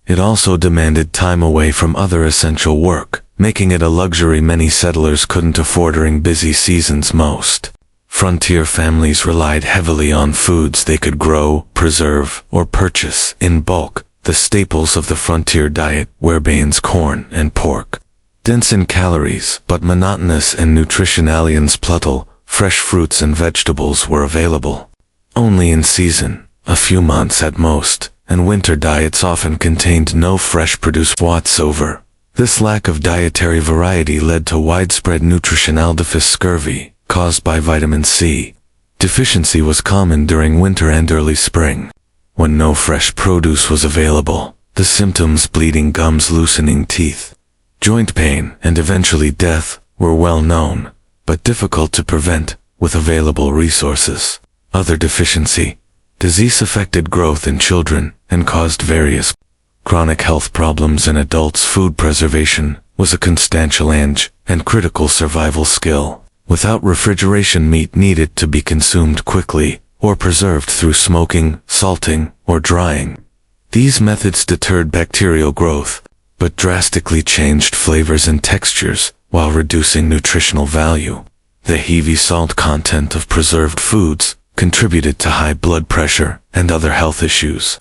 It also demanded time away from other essential work, making it a luxury many settlers couldn't afford during busy seasons. Most frontier families relied heavily on foods they could grow, preserve, or purchase in bulk. The staples of the frontier diet were beans, corn, and pork. Dense in calories, but monotonous in nutrition. Aliens Plutal, fresh fruits and vegetables were available only in season, a few months at most, and winter diets often contained no fresh produce whatsoever. This lack of dietary variety led to widespread nutritional deficit. Scurvy, caused by vitamin C deficiency, was common during winter and early spring, when no fresh produce was available. The symptoms: bleeding gums, loosening teeth, joint pain, and eventually death, were well known, but difficult to prevent with available resources. Other deficiency: disease affected growth in children and caused various chronic health problems in adults. Food preservation was a substantial and critical survival skill. Without refrigeration, meat needed to be consumed quickly or preserved through smoking, salting, or drying. These methods deterred bacterial growth, but drastically changed flavors and textures while reducing nutritional value. The heavy salt content of preserved foods contributed to high blood pressure and other health issues.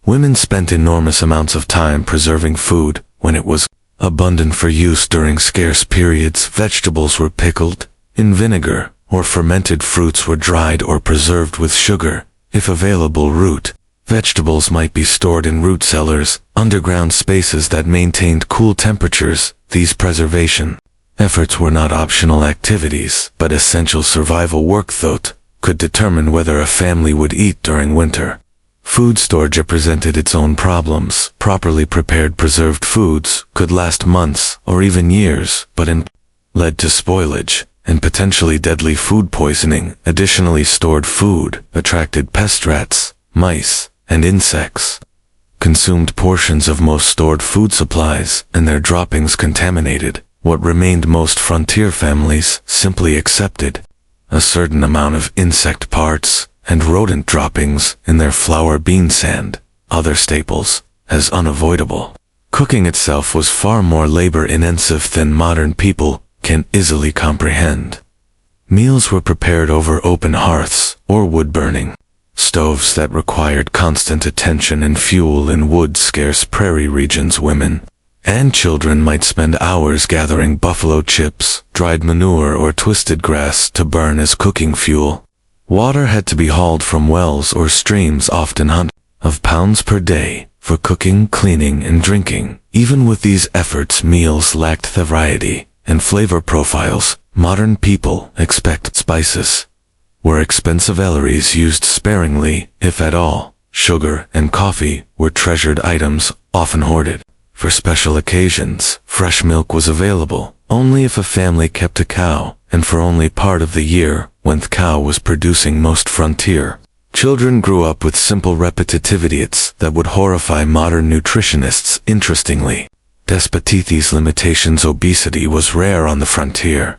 Women spent enormous amounts of time preserving food when it was abundant for use during scarce periods. Vegetables were pickled in vinegar, or fermented fruits were dried or preserved with sugar, if available. Root vegetables might be stored in root cellars, underground spaces that maintained cool temperatures. These preservation efforts were not optional activities, but essential survival work that could determine whether a family would eat during winter. Food storage presented its own problems. Properly prepared preserved foods could last months or even years, but led to spoilage and potentially deadly food poisoning. Additionally, stored food attracted pest rats, mice, and insects. Consumed portions of most stored food supplies, and their droppings contaminated what remained. Most frontier families simply accepted a certain amount of insect parts and rodent droppings in their flour, bean sand, other staples, as unavoidable. Cooking itself was far more labor-intensive than modern people can easily comprehend. Meals were prepared over open hearths or wood-burning stoves that required constant attention and fuel in wood-scarce prairie regions. Women and children might spend hours gathering buffalo chips, dried manure, or twisted grass to burn as cooking fuel. Water had to be hauled from wells or streams, often hundreds of pounds per day, for cooking, cleaning, and drinking. Even with these efforts, meals lacked the variety and flavor profiles modern people expect. Spices were expensive. Celeries used sparingly, if at all. Sugar and coffee were treasured items, often hoarded. For special occasions, fresh milk was available only if a family kept a cow, and for only part of the year when the cow was producing. Most frontier children grew up with simple repetitive diets that would horrify modern nutritionists. Interestingly, despite these limitations, obesity was rare on the frontier.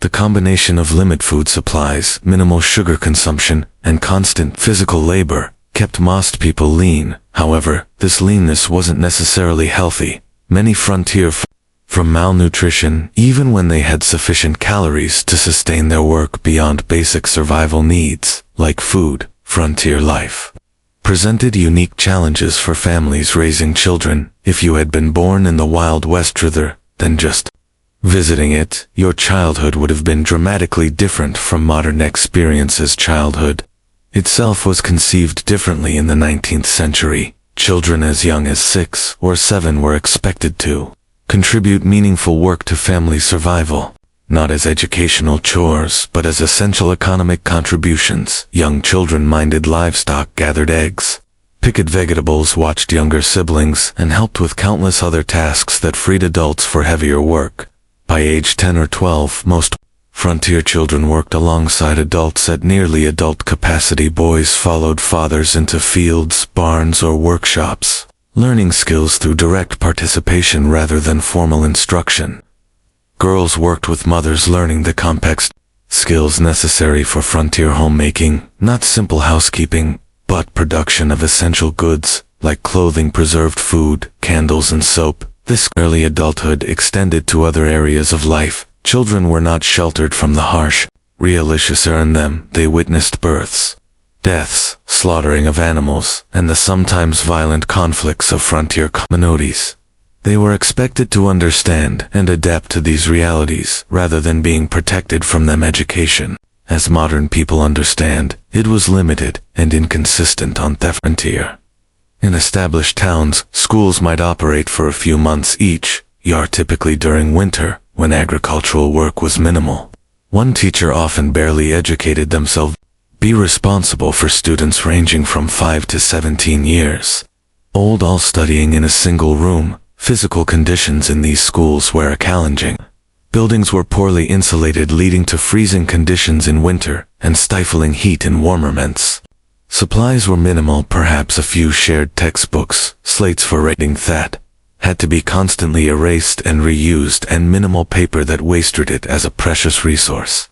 The combination of limited food supplies, minimal sugar consumption, and constant physical labor kept most people lean. However, this leanness wasn't necessarily healthy. Many frontier from malnutrition, even when they had sufficient calories to sustain their work beyond basic survival needs, like food. Frontier life presented unique challenges for families raising children. If you had been born in the Wild West rather than just visiting it, your childhood would have been dramatically different from modern experiences. Childhood itself was conceived differently in the 19th century. Children as young as 6 or 7 were expected to contribute meaningful work to family survival, not as educational chores, but as essential economic contributions. Young children minded livestock, gathered eggs, picked vegetables, watched younger siblings, and helped with countless other tasks that freed adults for heavier work. By age 10 or 12, most frontier children worked alongside adults at nearly adult capacity. Boys followed fathers into fields, barns, or workshops, learning skills through direct participation rather than formal instruction. Girls worked with mothers, learning the complex skills necessary for frontier homemaking, not simple housekeeping, but production of essential goods like clothing, preserved food, candles, and soap. This early adulthood extended to other areas of life. Children were not sheltered from the harsh realities around them. They witnessed births, deaths, slaughtering of animals, and the sometimes violent conflicts of frontier communities. They were expected to understand and adapt to these realities rather than being protected from them. Education, as modern people understand, it was limited and inconsistent on the frontier. In established towns, schools might operate for a few months each year, typically during winter, when agricultural work was minimal. One teacher often barely educated themselves, be responsible for students ranging from 5 to 17 years old, all studying in a single room. Physical conditions in these schools were challenging. Buildings were poorly insulated, leading to freezing conditions in winter and stifling heat in warmer months. Supplies were minimal, perhaps a few shared textbooks, slates for writing that had to be constantly erased and reused, and minimal paper that wasted it as a precious resource.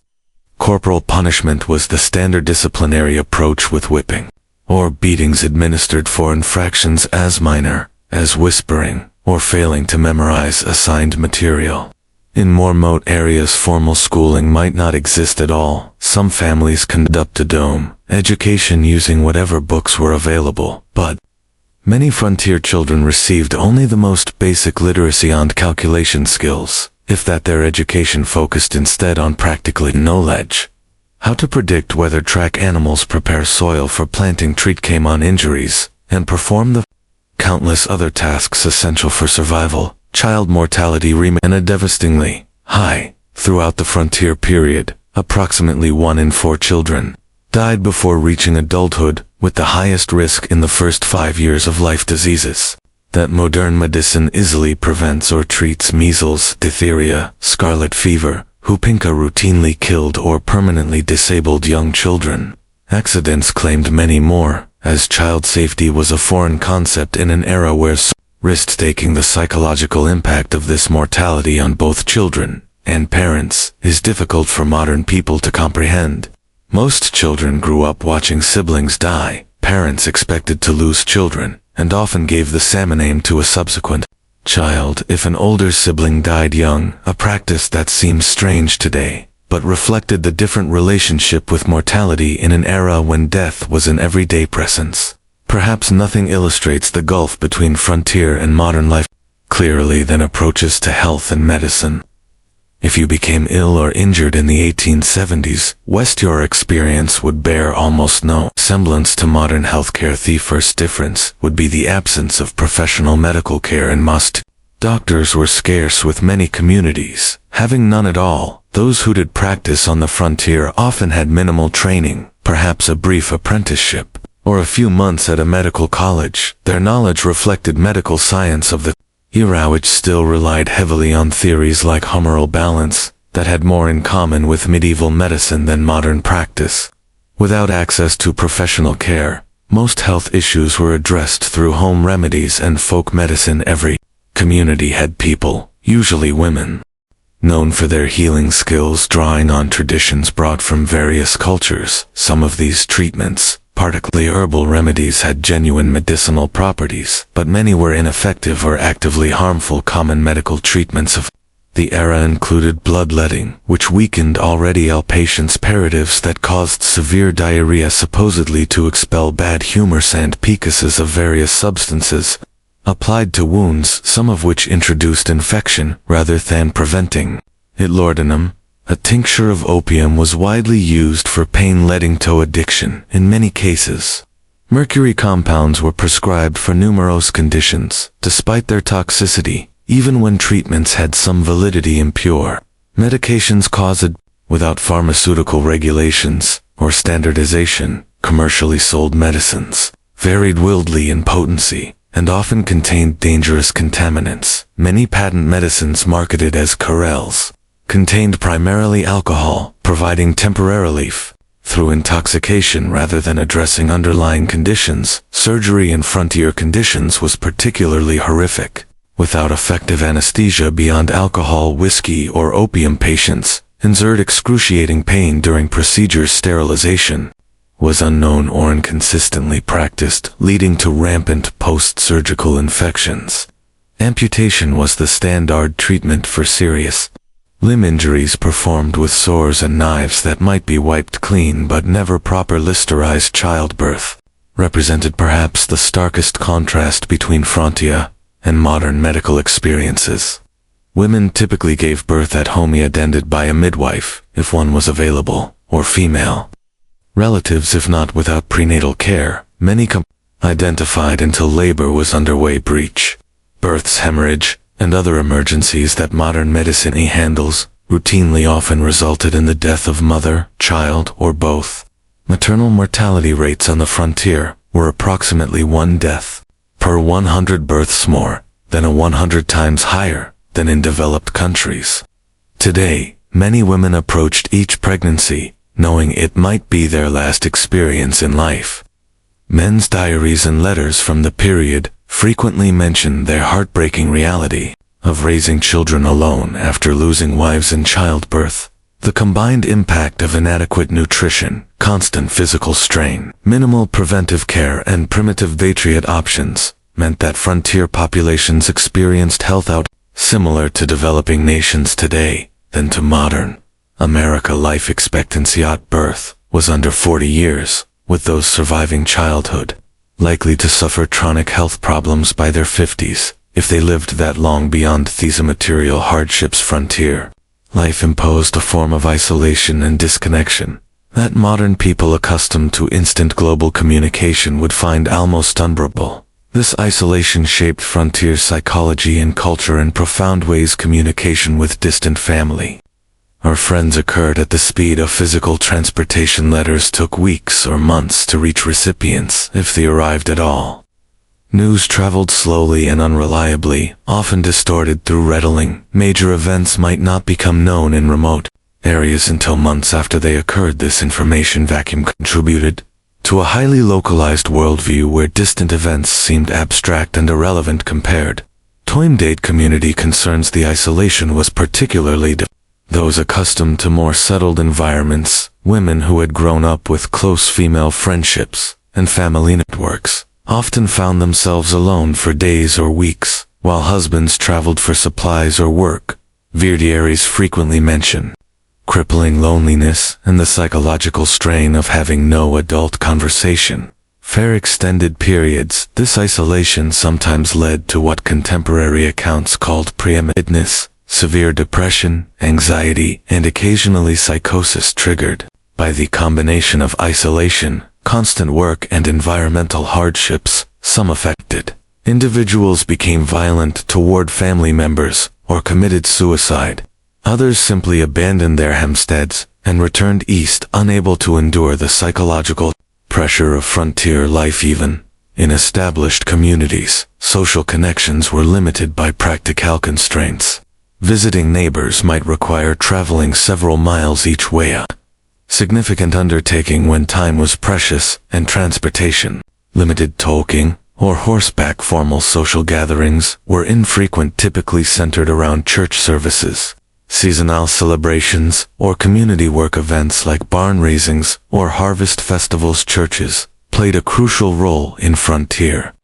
Corporal punishment was the standard disciplinary approach, with whipping or beatings administered for infractions as minor as whispering or failing to memorize assigned material. In more remote areas, formal schooling might not exist at all. Some families conducted home education using whatever books were available, but many frontier children received only the most basic literacy and calculation skills, if that. Their education focused instead on practical knowledge. How to predict weather, track animals, prepare soil for planting, treat common injuries, and perform the countless other tasks essential for survival. Child mortality remained devastatingly high throughout the frontier period. Approximately 1 in 4 children died before reaching adulthood, with the highest risk in the first 5 years of life. Diseases that modern medicine easily prevents or treats: measles, diphtheria, scarlet fever, whooping cough routinely killed or permanently disabled young children. Accidents claimed many more, as child safety was a foreign concept in an era where risk-taking. The psychological impact of this mortality on both children and parents is difficult for modern people to comprehend. Most children grew up watching siblings die. Parents expected to lose children, and often gave the same name to a subsequent child if an older sibling died young, a practice that seems strange today. but reflected the different relationship with mortality in an era when death was an everyday presence. Perhaps nothing illustrates the gulf between frontier and modern life clearly than approaches to health and medicine. If you became ill or injured in the 1870s, your experience would bear almost no semblance to modern healthcare. The first difference would be the absence of professional medical care in most. Doctors were scarce with many communities, having none at all. Those who did practice on the frontier often had minimal training, perhaps a brief apprenticeship, or a few months at a medical college. Their knowledge reflected medical science of the era, which still relied heavily on theories like humoral balance, that had more in common with medieval medicine than modern practice. Without access to professional care, most health issues were addressed through home remedies and folk medicine. Every community had people, usually women, known for their healing skills, drawing on traditions brought from various cultures. Some of these treatments, particularly herbal remedies, had genuine medicinal properties, but many were ineffective or actively harmful. Common medical treatments of the era included bloodletting, which weakened already ill patients' paratives that caused severe diarrhea, supposedly to expel bad humors, and pecuses of various substances applied to wounds, some of which introduced infection rather than preventing it. Laudanum, a tincture of opium, was widely used for pain leading to addiction in many cases. Mercury compounds were prescribed for numerous conditions, despite their toxicity, even when treatments had some validity. Impure medications caused, without pharmaceutical regulations or standardization, commercially sold medicines varied wildly in potency and often contained dangerous contaminants. Many patent medicines marketed as corals contained primarily alcohol, providing temporary relief through intoxication rather than addressing underlying conditions. Surgery in frontier conditions was particularly horrific. Without effective anesthesia beyond alcohol, whiskey, or opium, patients endured excruciating pain during procedures. Sterilization was unknown or inconsistently practiced, leading to rampant post-surgical infections. Amputation was the standard treatment for serious limb injuries, performed with swords and knives that might be wiped clean but never properly sterilized. Childbirth represented perhaps the starkest contrast between frontier and modern medical experiences. Women typically gave birth at home, attended by a midwife, if one was available, or female relatives if not. Without prenatal care, many identified until labor was underway. Breech, births, hemorrhage, and other emergencies that modern medicine handles routinely often resulted in the death of mother, child, or both. Maternal mortality rates on the frontier were approximately 1 death per 100 births, more than 100 times higher than in developed countries. Today, many women approached each pregnancy knowing it might be their last experience in life. Men's diaries and letters from the period frequently mention their heartbreaking reality of raising children alone after losing wives in childbirth. The combined impact of inadequate nutrition, constant physical strain, minimal preventive care, and primitive patriot options meant that frontier populations experienced health outcomes similar to developing nations today than to modern America. Life expectancy at birth was under 40 years, with those surviving childhood likely to suffer chronic health problems by their 50s if they lived that long. Beyond these material hardships, frontier life imposed a form of isolation and disconnection that modern people accustomed to instant global communication would find almost unbearable. This isolation shaped frontier psychology and culture in profound ways. Communication with distant family or friends occurred at the speed of physical transportation. Letters took weeks or months to reach recipients, if they arrived at all. News traveled slowly and unreliably, often distorted through retelling. Major events might not become known in remote areas until months after they occurred. This information vacuum contributed to a highly localized worldview where distant events seemed abstract and irrelevant compared to immediate community concerns. The isolation was particularly those accustomed to more settled environments, women who had grown up with close female friendships and family networks, often found themselves alone for days or weeks, while husbands traveled for supplies or work. Verdiaries frequently mention crippling loneliness, and the psychological strain of having no adult conversation. For extended periods, this isolation sometimes led to what contemporary accounts called preeminence, severe depression, anxiety, and occasionally psychosis triggered by the combination of isolation, constant work, and environmental hardships. Some affected individuals became violent toward family members or committed suicide. Others simply abandoned their homesteads and returned east, unable to endure the psychological pressure of frontier life. Even in established communities, social connections were limited by practical constraints. Visiting neighbors might require traveling several miles each way, a significant undertaking when time was precious and transportation limited. Talking or horseback formal social gatherings were infrequent, typically centered around church services, seasonal celebrations, or community work events like barn raisings or harvest festivals. Churches played a crucial role in frontier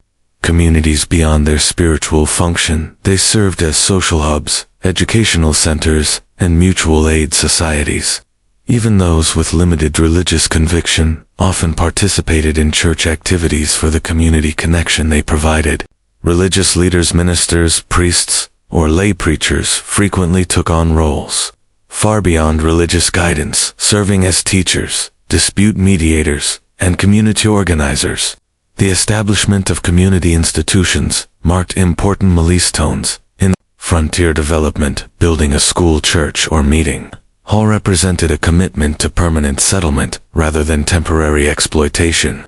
communities beyond their spiritual function. They served as social hubs, educational centers, and mutual aid societies. Even those with limited religious conviction often participated in church activities for the community connection they provided. Religious leaders, ministers, priests, or lay preachers frequently took on roles far beyond religious guidance, serving as teachers, dispute mediators, and community organizers. The establishment of community institutions marked important milestones in frontier development. Building a school, church, or meeting hall represented a commitment to permanent settlement rather than temporary exploitation.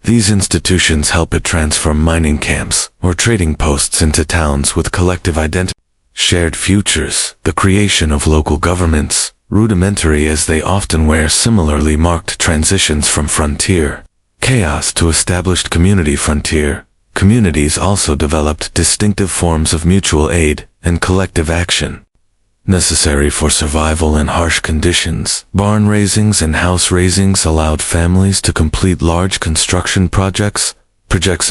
These institutions helped transform mining camps or trading posts into towns with collective identity, shared futures. The creation of local governments, rudimentary as they often were, similarly marked transitions from frontier chaos to established community. Frontier communities also developed distinctive forms of mutual aid and collective action necessary for survival in harsh conditions. Barn raisings and house raisings allowed families to complete large construction projects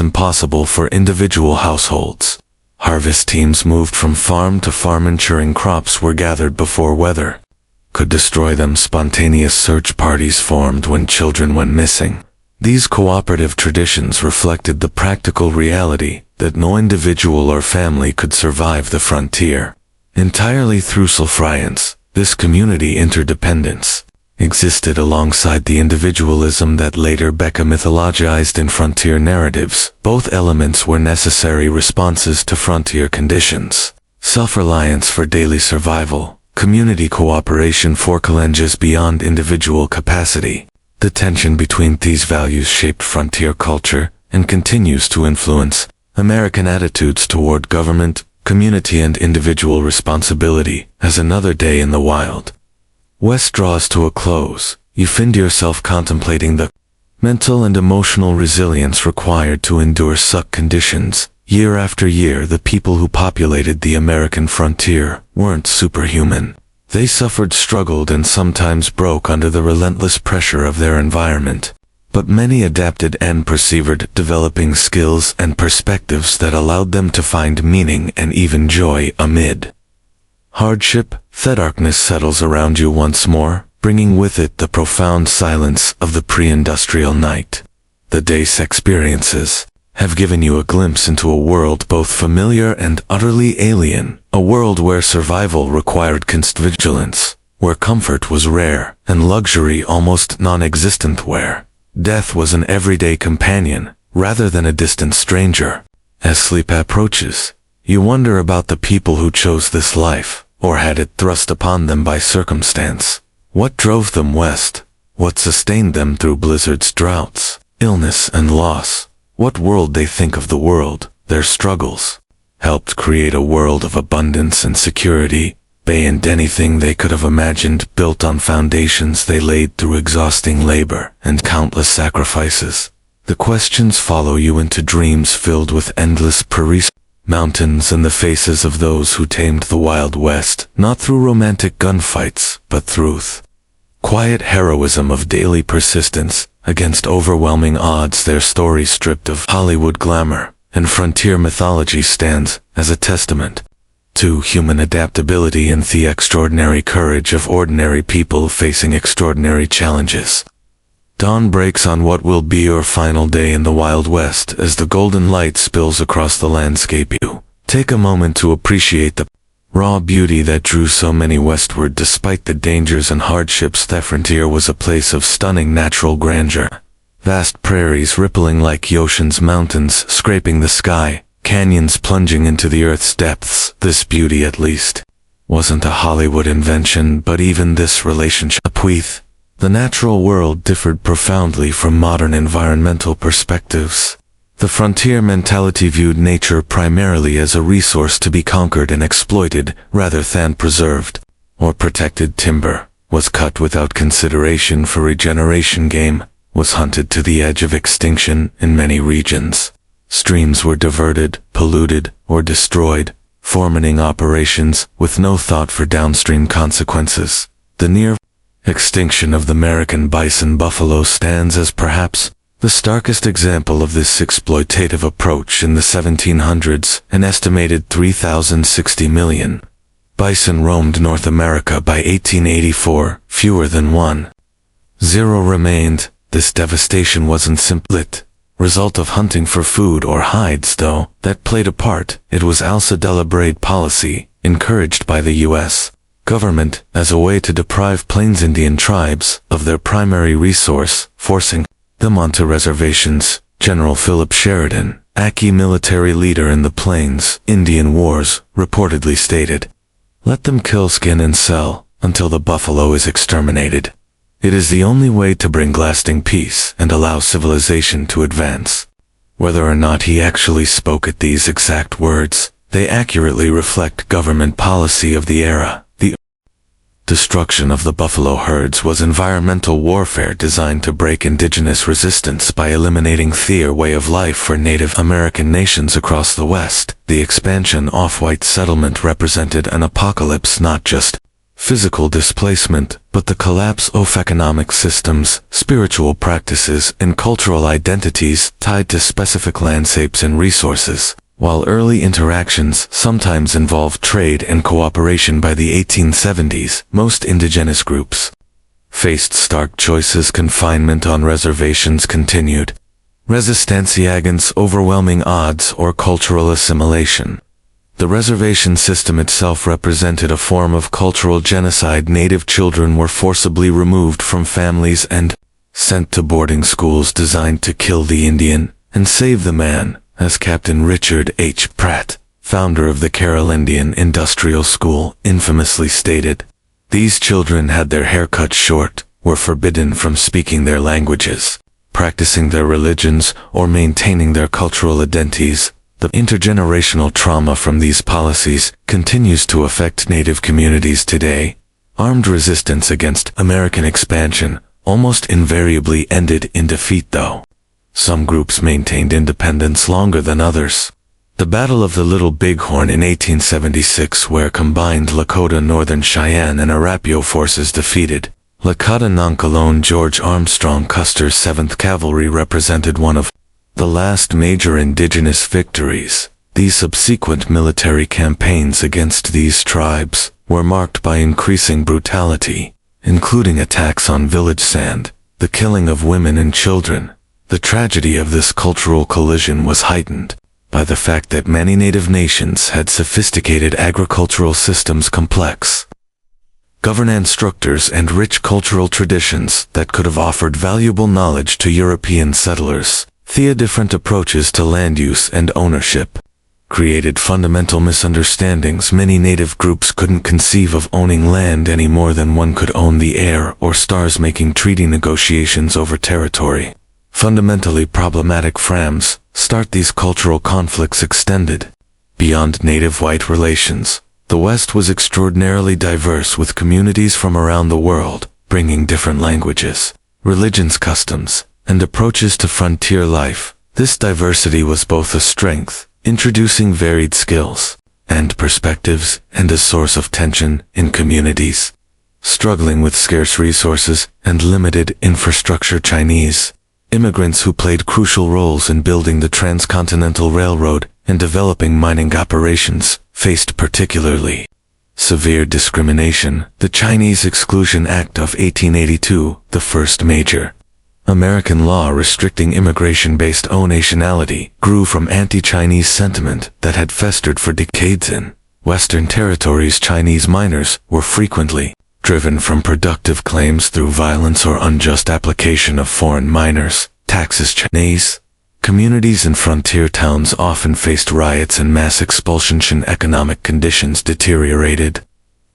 impossible for individual households. Harvest teams moved from farm to farm, ensuring crops were gathered before weather could destroy them. Spontaneous search parties formed when children went missing. These cooperative traditions reflected the practical reality that no individual or family could survive the frontier entirely through self-reliance. This community interdependence existed alongside the individualism that later became mythologized in frontier narratives. Both elements were necessary responses to frontier conditions. Self-reliance for daily survival, community cooperation for challenges beyond individual capacity. The tension between these values shaped frontier culture and continues to influence American attitudes toward government, community, and individual responsibility. As another day in the wild West draws to a close, you find yourself contemplating the mental and emotional resilience required to endure such conditions. Year after year, the people who populated the American frontier weren't superhuman. They suffered, struggled, and sometimes broke under the relentless pressure of their environment. But many adapted and persevered, developing skills and perspectives that allowed them to find meaning and even joy amid hardship. The darkness settles around you once more, bringing with it the profound silence of the pre-industrial night. The day's experiences have given you a glimpse into a world both familiar and utterly alien, a world where survival required constant vigilance, where comfort was rare and luxury almost non-existent, where death was an everyday companion rather than a distant stranger. As sleep approaches, you wonder about the people who chose this life, or had it thrust upon them by circumstance. What drove them west? What sustained them through blizzards, droughts, illness, and loss? What world they think of the world, their struggles, helped create a world of abundance and security, beyond anything they could have imagined, built on foundations they laid through exhausting labor and countless sacrifices. The questions follow you into dreams filled with endless prairies, mountains, and the faces of those who tamed the Wild West, not through romantic gunfights, but through quiet heroism of daily persistence against overwhelming odds. Their story, stripped of Hollywood glamour and frontier mythology, stands as a testament 2. Human adaptability and the extraordinary courage of ordinary people facing extraordinary challenges. Dawn breaks on what will be your final day in the Wild West as the golden light spills across the landscape. You take a moment to appreciate the raw beauty that drew so many westward despite the dangers and hardships. The frontier was a place of stunning natural grandeur. Vast prairies rippling like the ocean's mountains scraping the sky, canyons plunging into the earth's depths. This beauty, at least, wasn't a Hollywood invention, but even this relationship with the natural world differed profoundly from modern environmental perspectives. The frontier mentality viewed nature primarily as a resource to be conquered and exploited, rather than preserved or protected. Timber was cut without consideration for regeneration. Game was hunted to the edge of extinction in many regions. Streams were diverted, polluted, or destroyed, for mining operations with no thought for downstream consequences. The near extinction of the American bison buffalo stands as perhaps the starkest example of this exploitative approach. In the 1700s, an estimated 3,060 million bison roamed North America. By 1884, fewer than 1.0 remained. This devastation wasn't simply the result of hunting for food or hides, though that played a part. It was also deliberate policy, encouraged by the U.S. government as a way to deprive Plains Indian tribes of their primary resource, forcing them onto reservations. General Philip Sheridan, a key military leader in the Plains Indian Wars, reportedly stated, "Let them kill, skin, and sell until the buffalo is exterminated. It is the only way to bring lasting peace and allow civilization to advance." Whether or not he actually spoke at these exact words, they accurately reflect government policy of the era. The destruction of the buffalo herds was environmental warfare designed to break indigenous resistance by eliminating their way of life for Native American nations across the West. The expansion of white settlement represented an apocalypse, not just physical displacement, but the collapse of economic systems, spiritual practices, and cultural identities tied to specific landscapes and resources. While early interactions sometimes involved trade and cooperation, by the 1870s, most indigenous groups faced stark choices. Confinement on reservations continued, resistencia against overwhelming odds, or cultural assimilation. The reservation system itself represented a form of cultural genocide. Native children were forcibly removed from families and sent to boarding schools designed to kill the Indian and save the man, as Captain Richard H. Pratt, founder of the Carolindian Industrial School, infamously stated. These children had their hair cut short, were forbidden from speaking their languages, practicing their religions, or maintaining their cultural identities. The intergenerational trauma from these policies continues to affect Native communities today. Armed resistance against American expansion almost invariably ended in defeat, though some groups maintained independence longer than others. The Battle of the Little Bighorn in 1876, where combined Lakota, Northern Cheyenne, and Arapaho forces defeated Lakota Noncolone George Armstrong Custer's 7th Cavalry, represented one of the last major indigenous victories. These subsequent military campaigns against these tribes were marked by increasing brutality, including attacks on village sand, the killing of women and children. The tragedy of this cultural collision was heightened by the fact that many Native nations had sophisticated agricultural systems, complex governance structures, and rich cultural traditions that could have offered valuable knowledge to European settlers. The different approaches to land use and ownership created fundamental misunderstandings. Many Native groups couldn't conceive of owning land any more than one could own the air or stars, making treaty negotiations over territory fundamentally problematic. Frams start these cultural conflicts extended beyond Native-white relations. The West was extraordinarily diverse, with communities from around the world bringing different languages, religions, customs, and approaches to frontier life. This diversity was both a strength, introducing varied skills and perspectives, and a source of tension in communities struggling with scarce resources and limited infrastructure. Chinese immigrants who played crucial roles in building the Transcontinental Railroad and developing mining operations faced particularly severe discrimination. The Chinese Exclusion Act of 1882, the first major American law restricting immigration based on nationality, grew from anti-Chinese sentiment that had festered for decades in Western territories. Chinese minors were frequently driven from productive claims through violence or unjust application of foreign minors' taxes. Chinese communities in frontier towns often faced riots and mass expulsion. Economic conditions deteriorated.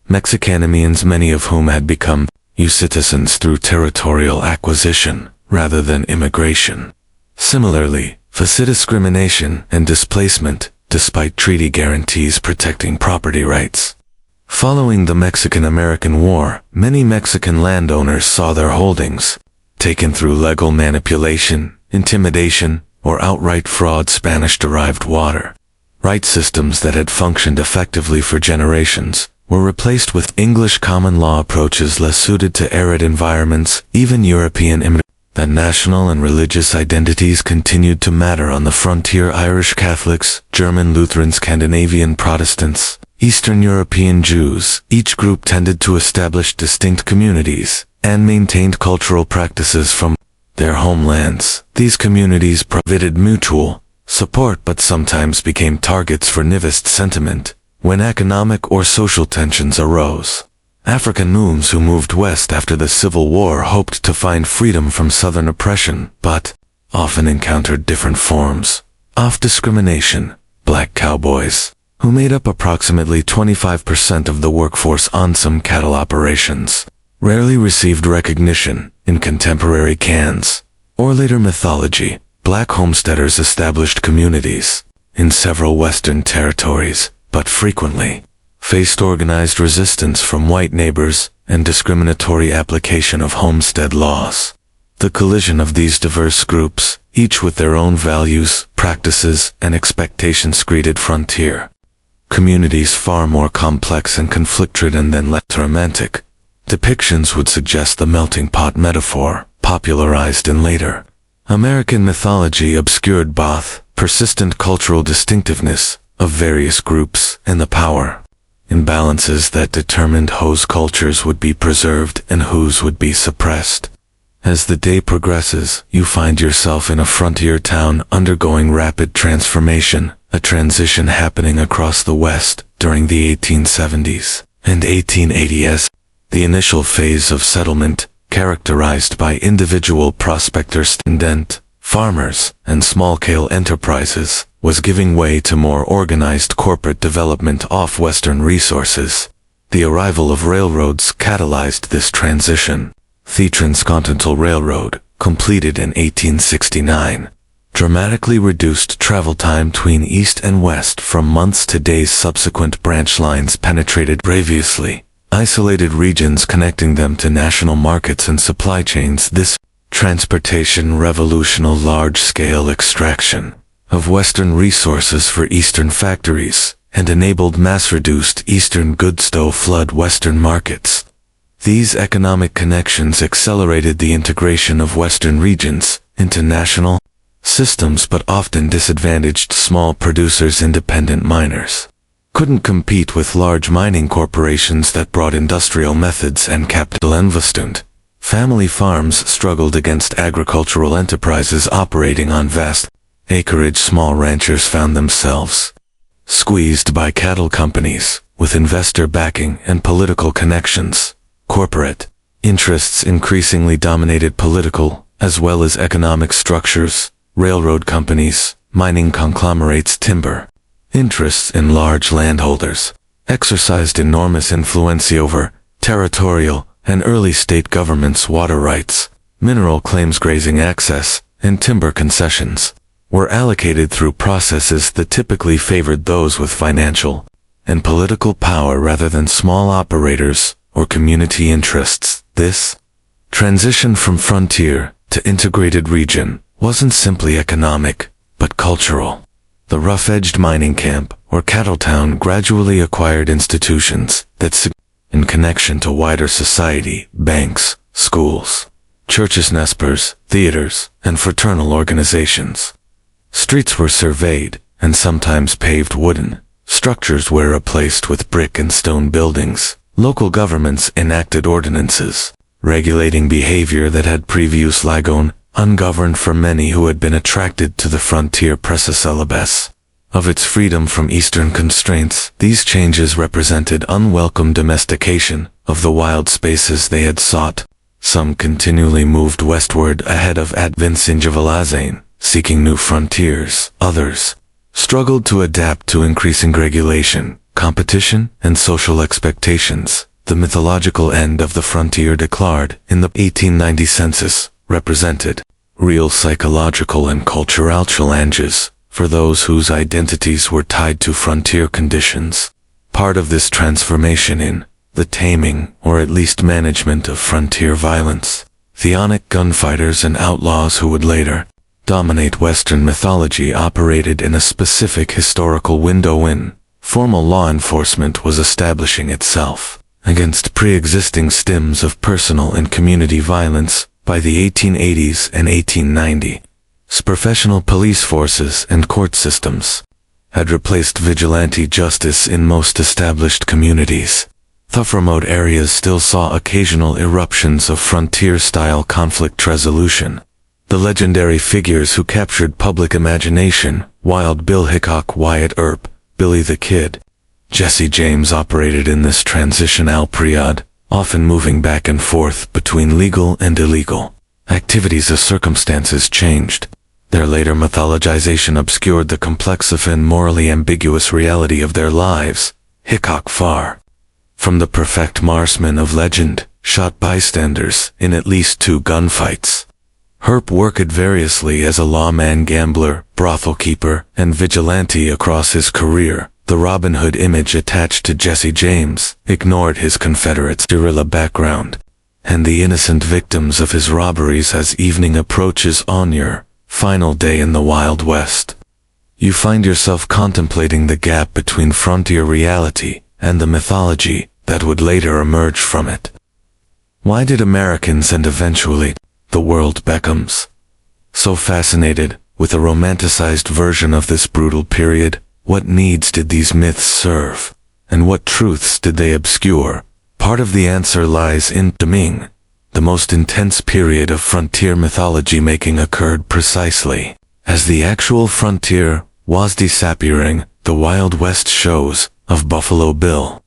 Mexicanamians, many of whom had become U citizens through territorial acquisition rather than immigration. Similarly, faced discrimination and displacement, despite treaty guarantees protecting property rights. Following the Mexican-American War, many Mexican landowners saw their holdings taken through legal manipulation, intimidation, or outright fraud. Spanish-derived water right systems that had functioned effectively for generations were replaced with English common law approaches less suited to arid environments. Even European immigrants. That national and religious identities continued to matter on the frontier. Irish Catholics, German Lutherans, Scandinavian Protestants, Eastern European Jews, each group tended to establish distinct communities and maintained cultural practices from their homelands. These communities provided mutual support but sometimes became targets for nihilist sentiment when economic or social tensions arose. African Noons who moved west after the Civil War hoped to find freedom from Southern oppression, but often encountered different forms of discrimination. Black cowboys, who made up approximately 25% of the workforce on some cattle operations, rarely received recognition in contemporary cans or later mythology. Black homesteaders established communities in several Western territories, but frequently faced organized resistance from white neighbors and discriminatory application of homestead laws. The collision of these diverse groups, each with their own values, practices, and expectations, created frontier communities far more complex and conflict-ridden than less romantic depictions would suggest. The melting pot metaphor, popularized in later American mythology, obscured both persistent cultural distinctiveness of various groups and the power imbalances that determined whose cultures would be preserved and whose would be suppressed. As the day progresses, you find yourself in a frontier town undergoing rapid transformation, a transition happening across the West during the 1870s and 1880s. The initial phase of settlement, characterized by individual prospectors, farmers, and small-scale enterprises, was giving way to more organized corporate development off Western resources. The arrival of railroads catalyzed this transition. The Transcontinental Railroad, completed in 1869, dramatically reduced travel time between East and West from months to days. Subsequent branch lines penetrated previously isolated regions, connecting them to national markets and supply chains. This transportation revolutionized large-scale extraction of Western resources for Eastern factories and enabled mass-reduced Eastern goods to flood Western markets. These economic connections accelerated the integration of Western regions into national systems, but often disadvantaged small producers. Independent miners couldn't compete with large mining corporations that brought industrial methods and capital investment. Family farms struggled against agricultural enterprises operating on vast acreage. Small ranchers found themselves squeezed by cattle companies with investor backing and political connections. Corporate interests increasingly dominated political as well as economic structures. Railroad companies, mining conglomerates, timber interests in large landholders exercised enormous influence over territorial and early state governments. Water rights, mineral claims, grazing access, and timber concessions were allocated through processes that typically favored those with financial and political power rather than small operators or community interests. This transition from frontier to integrated region wasn't simply economic, but cultural. The rough-edged mining camp or cattle town gradually acquired institutions that in connection to wider society: banks, schools, churches, nespers, theaters, and fraternal organizations. Streets were surveyed and sometimes paved wooden Structures were replaced with brick and stone buildings. Local governments enacted ordinances, regulating behavior that had previously gone ungoverned for many who had been attracted to the frontier celebes. Of its freedom from Eastern constraints, these changes represented unwelcome domestication of the wild spaces they had sought. Some continually moved westward ahead of advancing, seeking new frontiers. Others struggled to adapt to increasing regulation, competition, and social expectations. The mythological end of the frontier declared in the 1890 census represented real psychological and cultural challenges for those whose identities were tied to frontier conditions. Part of this transformation in the taming, or at least management of frontier violence, theonic gunfighters and outlaws who would later dominate Western mythology operated in a specific historical window when formal law enforcement was establishing itself against pre-existing stems of personal and community violence. By the 1880s and 1890s, professional police forces and court systems had replaced vigilante justice in most established communities. Though remote areas still saw occasional eruptions of frontier-style conflict resolution. The legendary figures who captured public imagination, Wild Bill Hickok, Wyatt Earp, Billy the Kid, Jesse James operated in this transitional period, often moving back and forth between legal and illegal activities as circumstances changed. Their later mythologization obscured the complex and morally ambiguous reality of their lives. Hickok, far from the perfect marksman of legend, shot bystanders in at least 2 gunfights. Earp worked variously as a lawman, gambler, brothel keeper, and vigilante across his career. The Robin Hood image attached to Jesse James ignored his Confederate's guerrilla background and the innocent victims of his robberies as evening approaches on your final day in the Wild West. You find yourself contemplating the gap between frontier reality and the mythology that would later emerge from it. Why did Americans and eventually the world becomes so fascinated with a romanticized version of this brutal period? What needs did these myths serve, and what truths did they obscure? Part of the answer lies in taming. The most intense period of frontier mythology making occurred precisely as the actual frontier was disappearing. The Wild West shows of Buffalo Bill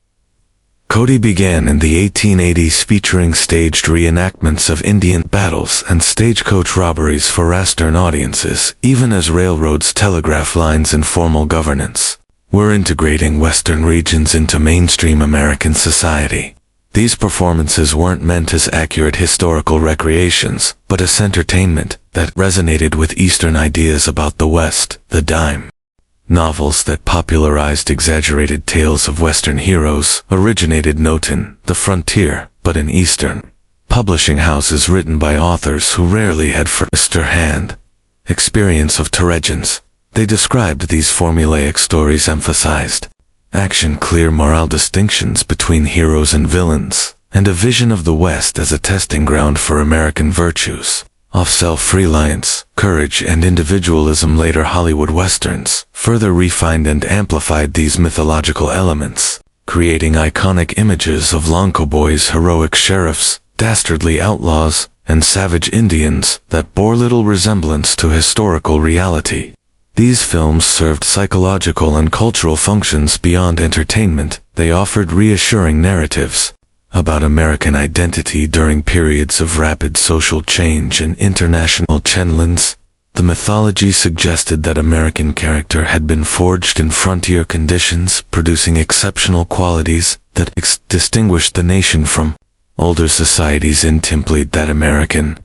Cody began in the 1880s, featuring staged reenactments of Indian battles and stagecoach robberies for Western audiences, even as railroads, telegraph lines, and formal governance were integrating Western regions into mainstream American society. These performances weren't meant as accurate historical recreations, but as entertainment that resonated with Eastern ideas about the West. The dime novels that popularized exaggerated tales of Western heroes originated not in the frontier, but in Eastern publishing houses written by authors who rarely had first-hand experience of legends. They described these formulaic stories emphasized action, clear moral distinctions between heroes and villains, and a vision of the West as a testing ground for American virtues of self-reliance, courage, and individualism. Later Hollywood Westerns further refined and amplified these mythological elements, creating iconic images of long cowboys, heroic sheriffs, dastardly outlaws, and savage Indians that bore little resemblance to historical reality. These films served psychological and cultural functions beyond entertainment. They offered reassuring narratives about American identity during periods of rapid social change and international challenges. The mythology suggested that American character had been forged in frontier conditions, producing exceptional qualities that distinguished the nation from older societies. In template that American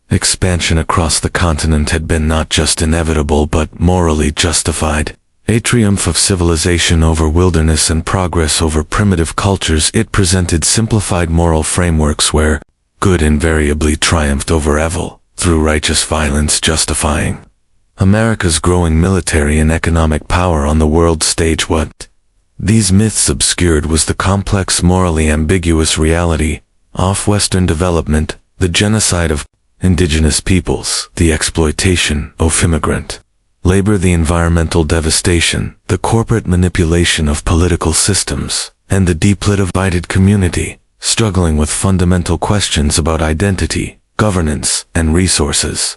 expansion across the continent had been not just inevitable but morally justified. A triumph of civilization over wilderness and progress over primitive cultures. It presented simplified moral frameworks where good invariably triumphed over evil, through righteous violence justifying America's growing military and economic power on the world stage. What these myths obscured was the complex, morally ambiguous reality of Western development, the genocide of indigenous peoples, the exploitation of immigrant labor, the environmental devastation, the corporate manipulation of political systems, and the deeply divided community, struggling with fundamental questions about identity, governance, and resources.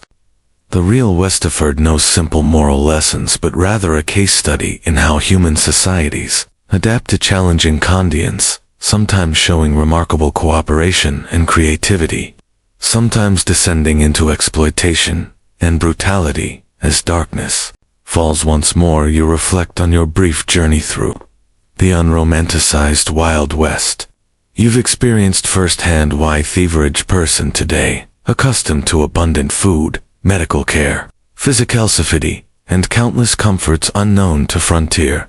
The real Westerford knows simple moral lessons, but rather a case study in how human societies adapt to challenging conditions, sometimes showing remarkable cooperation and creativity, sometimes descending into exploitation and brutality. As darkness falls once more, you reflect on your brief journey through the unromanticized Wild West. You've experienced firsthand why thieveridge person today, accustomed to abundant food, medical care, physical safety, and countless comforts unknown to frontier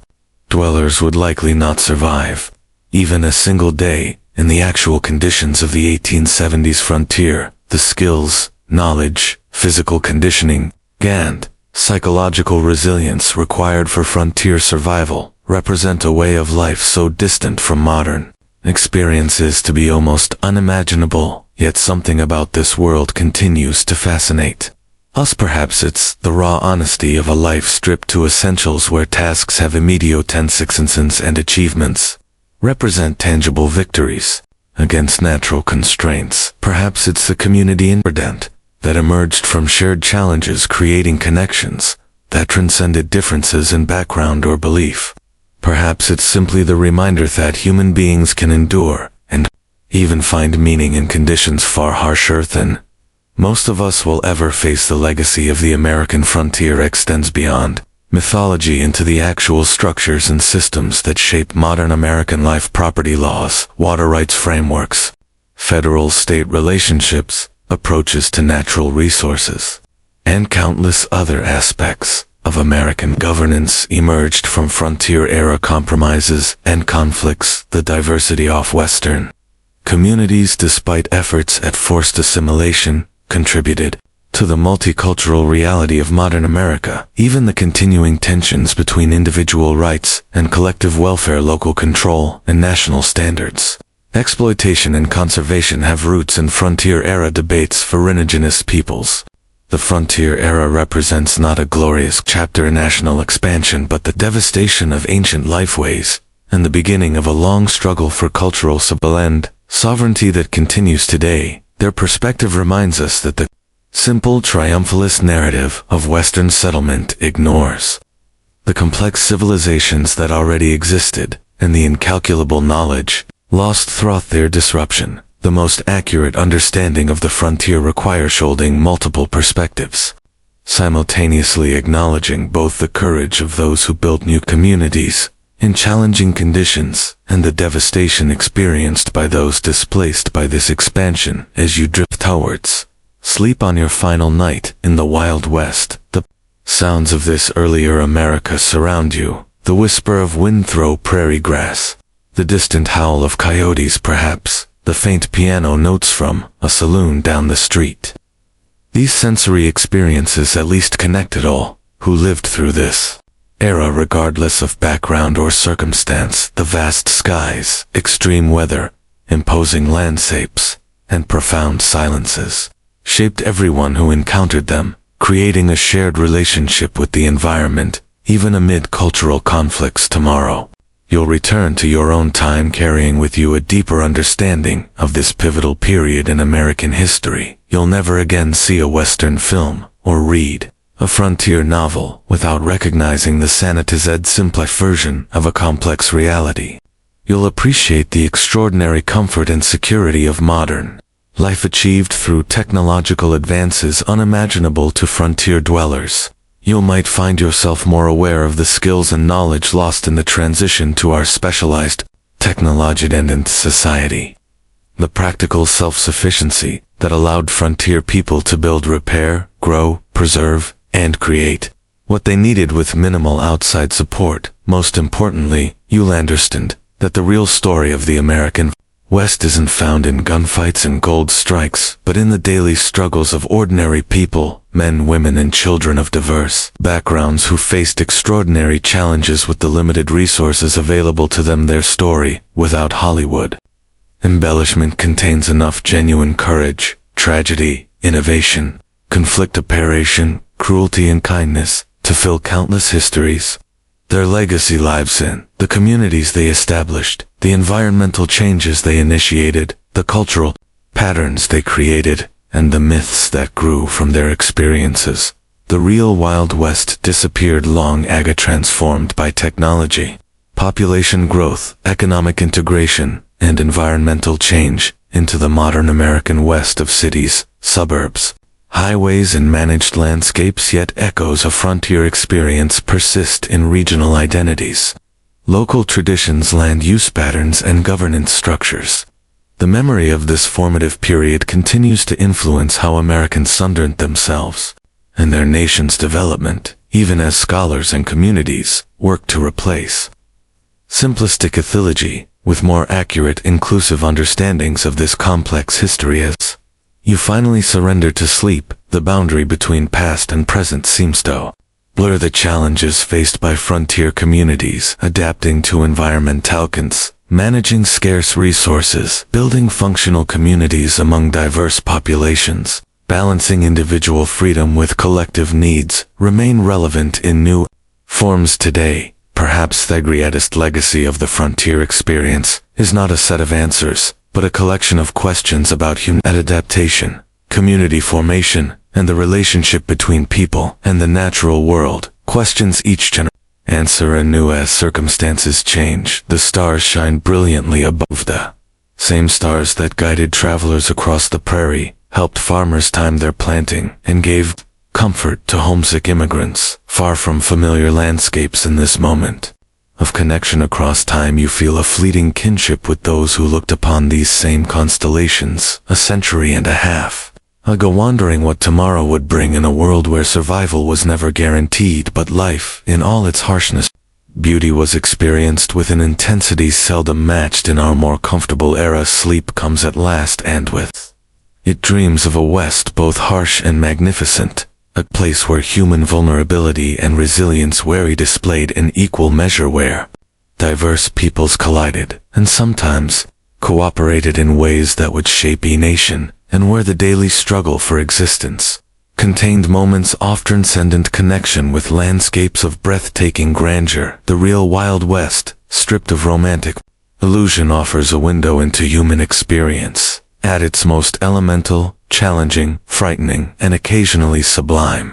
dwellers, would likely not survive even a single day in the actual conditions of the 1870s frontier. The skills, knowledge, physical conditioning, and psychological resilience required for frontier survival represent a way of life so distant from modern experiences to be almost unimaginable. Yet something about this world continues to fascinate us. Perhaps it's the raw honesty of a life stripped to essentials, where tasks have immediate consequences and achievements represent tangible victories against natural constraints. Perhaps it's the community ingredient that emerged from shared challenges, creating connections that transcended differences in background or belief. Perhaps it's simply the reminder that human beings can endure and even find meaning in conditions far harsher than most of us will ever face. The legacy of the American frontier extends beyond mythology into the actual structures and systems that shape modern American life: property laws, water rights frameworks, federal-state relationships, approaches to natural resources, and countless other aspects of American governance emerged from frontier-era compromises and conflicts. The diversity of Western communities, despite efforts at forced assimilation, contributed to the multicultural reality of modern America. Even the continuing tensions between individual rights and collective welfare, local control and national standards, exploitation and conservation have roots in frontier-era debates for indigenous peoples. The frontier era represents not a glorious chapter in national expansion, but the devastation of ancient lifeways and the beginning of a long struggle for cultural sovereignty that continues today. Their perspective reminds us that the simple triumphalist narrative of Western settlement ignores the complex civilizations that already existed and the incalculable knowledge lost throughout their disruption. The most accurate understanding of the frontier requires holding multiple perspectives, simultaneously acknowledging both the courage of those who built new communities in challenging conditions and the devastation experienced by those displaced by this expansion. As you drift towards sleep on your final night in the Wild West, the sounds of this earlier America surround you: the whisper of wind through prairie grass, the distant howl of coyotes, perhaps the faint piano notes from a saloon down the street. These sensory experiences at least connected all who lived through this era, regardless of background or circumstance. The vast skies, extreme weather, imposing landscapes, and profound silences shaped everyone who encountered them, creating a shared relationship with the environment. Even amid cultural conflicts, tomorrow you'll return to your own time, carrying with you a deeper understanding of this pivotal period in American history. You'll never again see a Western film or read a frontier novel without recognizing the sanitized simple version of a complex reality. You'll appreciate the extraordinary comfort and security of modern life achieved through technological advances unimaginable to frontier dwellers. You might find yourself more aware of the skills and knowledge lost in the transition to our specialized technology-dependent society. The practical self-sufficiency that allowed frontier people to build, repair, grow, preserve, and create what they needed with minimal outside support. Most importantly, you'll understand that the real story of the American West isn't found in gunfights and gold strikes, but in the daily struggles of ordinary people, men, women, and children of diverse backgrounds who faced extraordinary challenges with the limited resources available to them. Their story, without Hollywood embellishment, contains enough genuine courage, tragedy, innovation, conflict, operation, cruelty, and kindness to fill countless histories. Their legacy lives in the communities they established, the environmental changes they initiated, the cultural patterns they created, and the myths that grew from their experiences. The real Wild West disappeared long ago, transformed by technology, population growth, economic integration, and environmental change, into the modern American West of cities, suburbs, highways and managed landscapes. Yet echoes of frontier experience persist in regional identities, local traditions, land use patterns, and governance structures. The memory of this formative period continues to influence how Americans sundered themselves and their nation's development, even as scholars and communities work to replace simplistic ethology with more accurate, inclusive understandings of this complex history. As you finally surrender to sleep, the boundary between past and present seems to blur. The challenges faced by frontier communities, adapting to environmental conditions, managing scarce resources, building functional communities among diverse populations, balancing individual freedom with collective needs, remain relevant in new forms today. Perhaps the greatest legacy of the frontier experience is not a set of answers, but a collection of questions about human adaptation, community formation, and the relationship between people and the natural world. Questions each generation answer anew as circumstances change. The stars shine brilliantly above the same stars that guided travelers across the prairie, helped farmers time their planting, and gave comfort to homesick immigrants far from familiar landscapes. In this moment of connection across time, you feel a fleeting kinship with those who looked upon these same constellations a century and a half ago, wondering what tomorrow would bring in a world where survival was never guaranteed, but life, in all its harshness, beauty was experienced with an intensity seldom matched in our more comfortable era. Sleep comes at last, and with it dreams of a West both harsh and magnificent, a place where human vulnerability and resilience were displayed in equal measure, where diverse peoples collided, and sometimes cooperated in ways that would shape a nation, and where the daily struggle for existence contained moments of transcendent connection with landscapes of breathtaking grandeur. The real Wild West, stripped of romantic illusion, offers a window into human experience, at its most elemental, challenging, frightening, and occasionally sublime.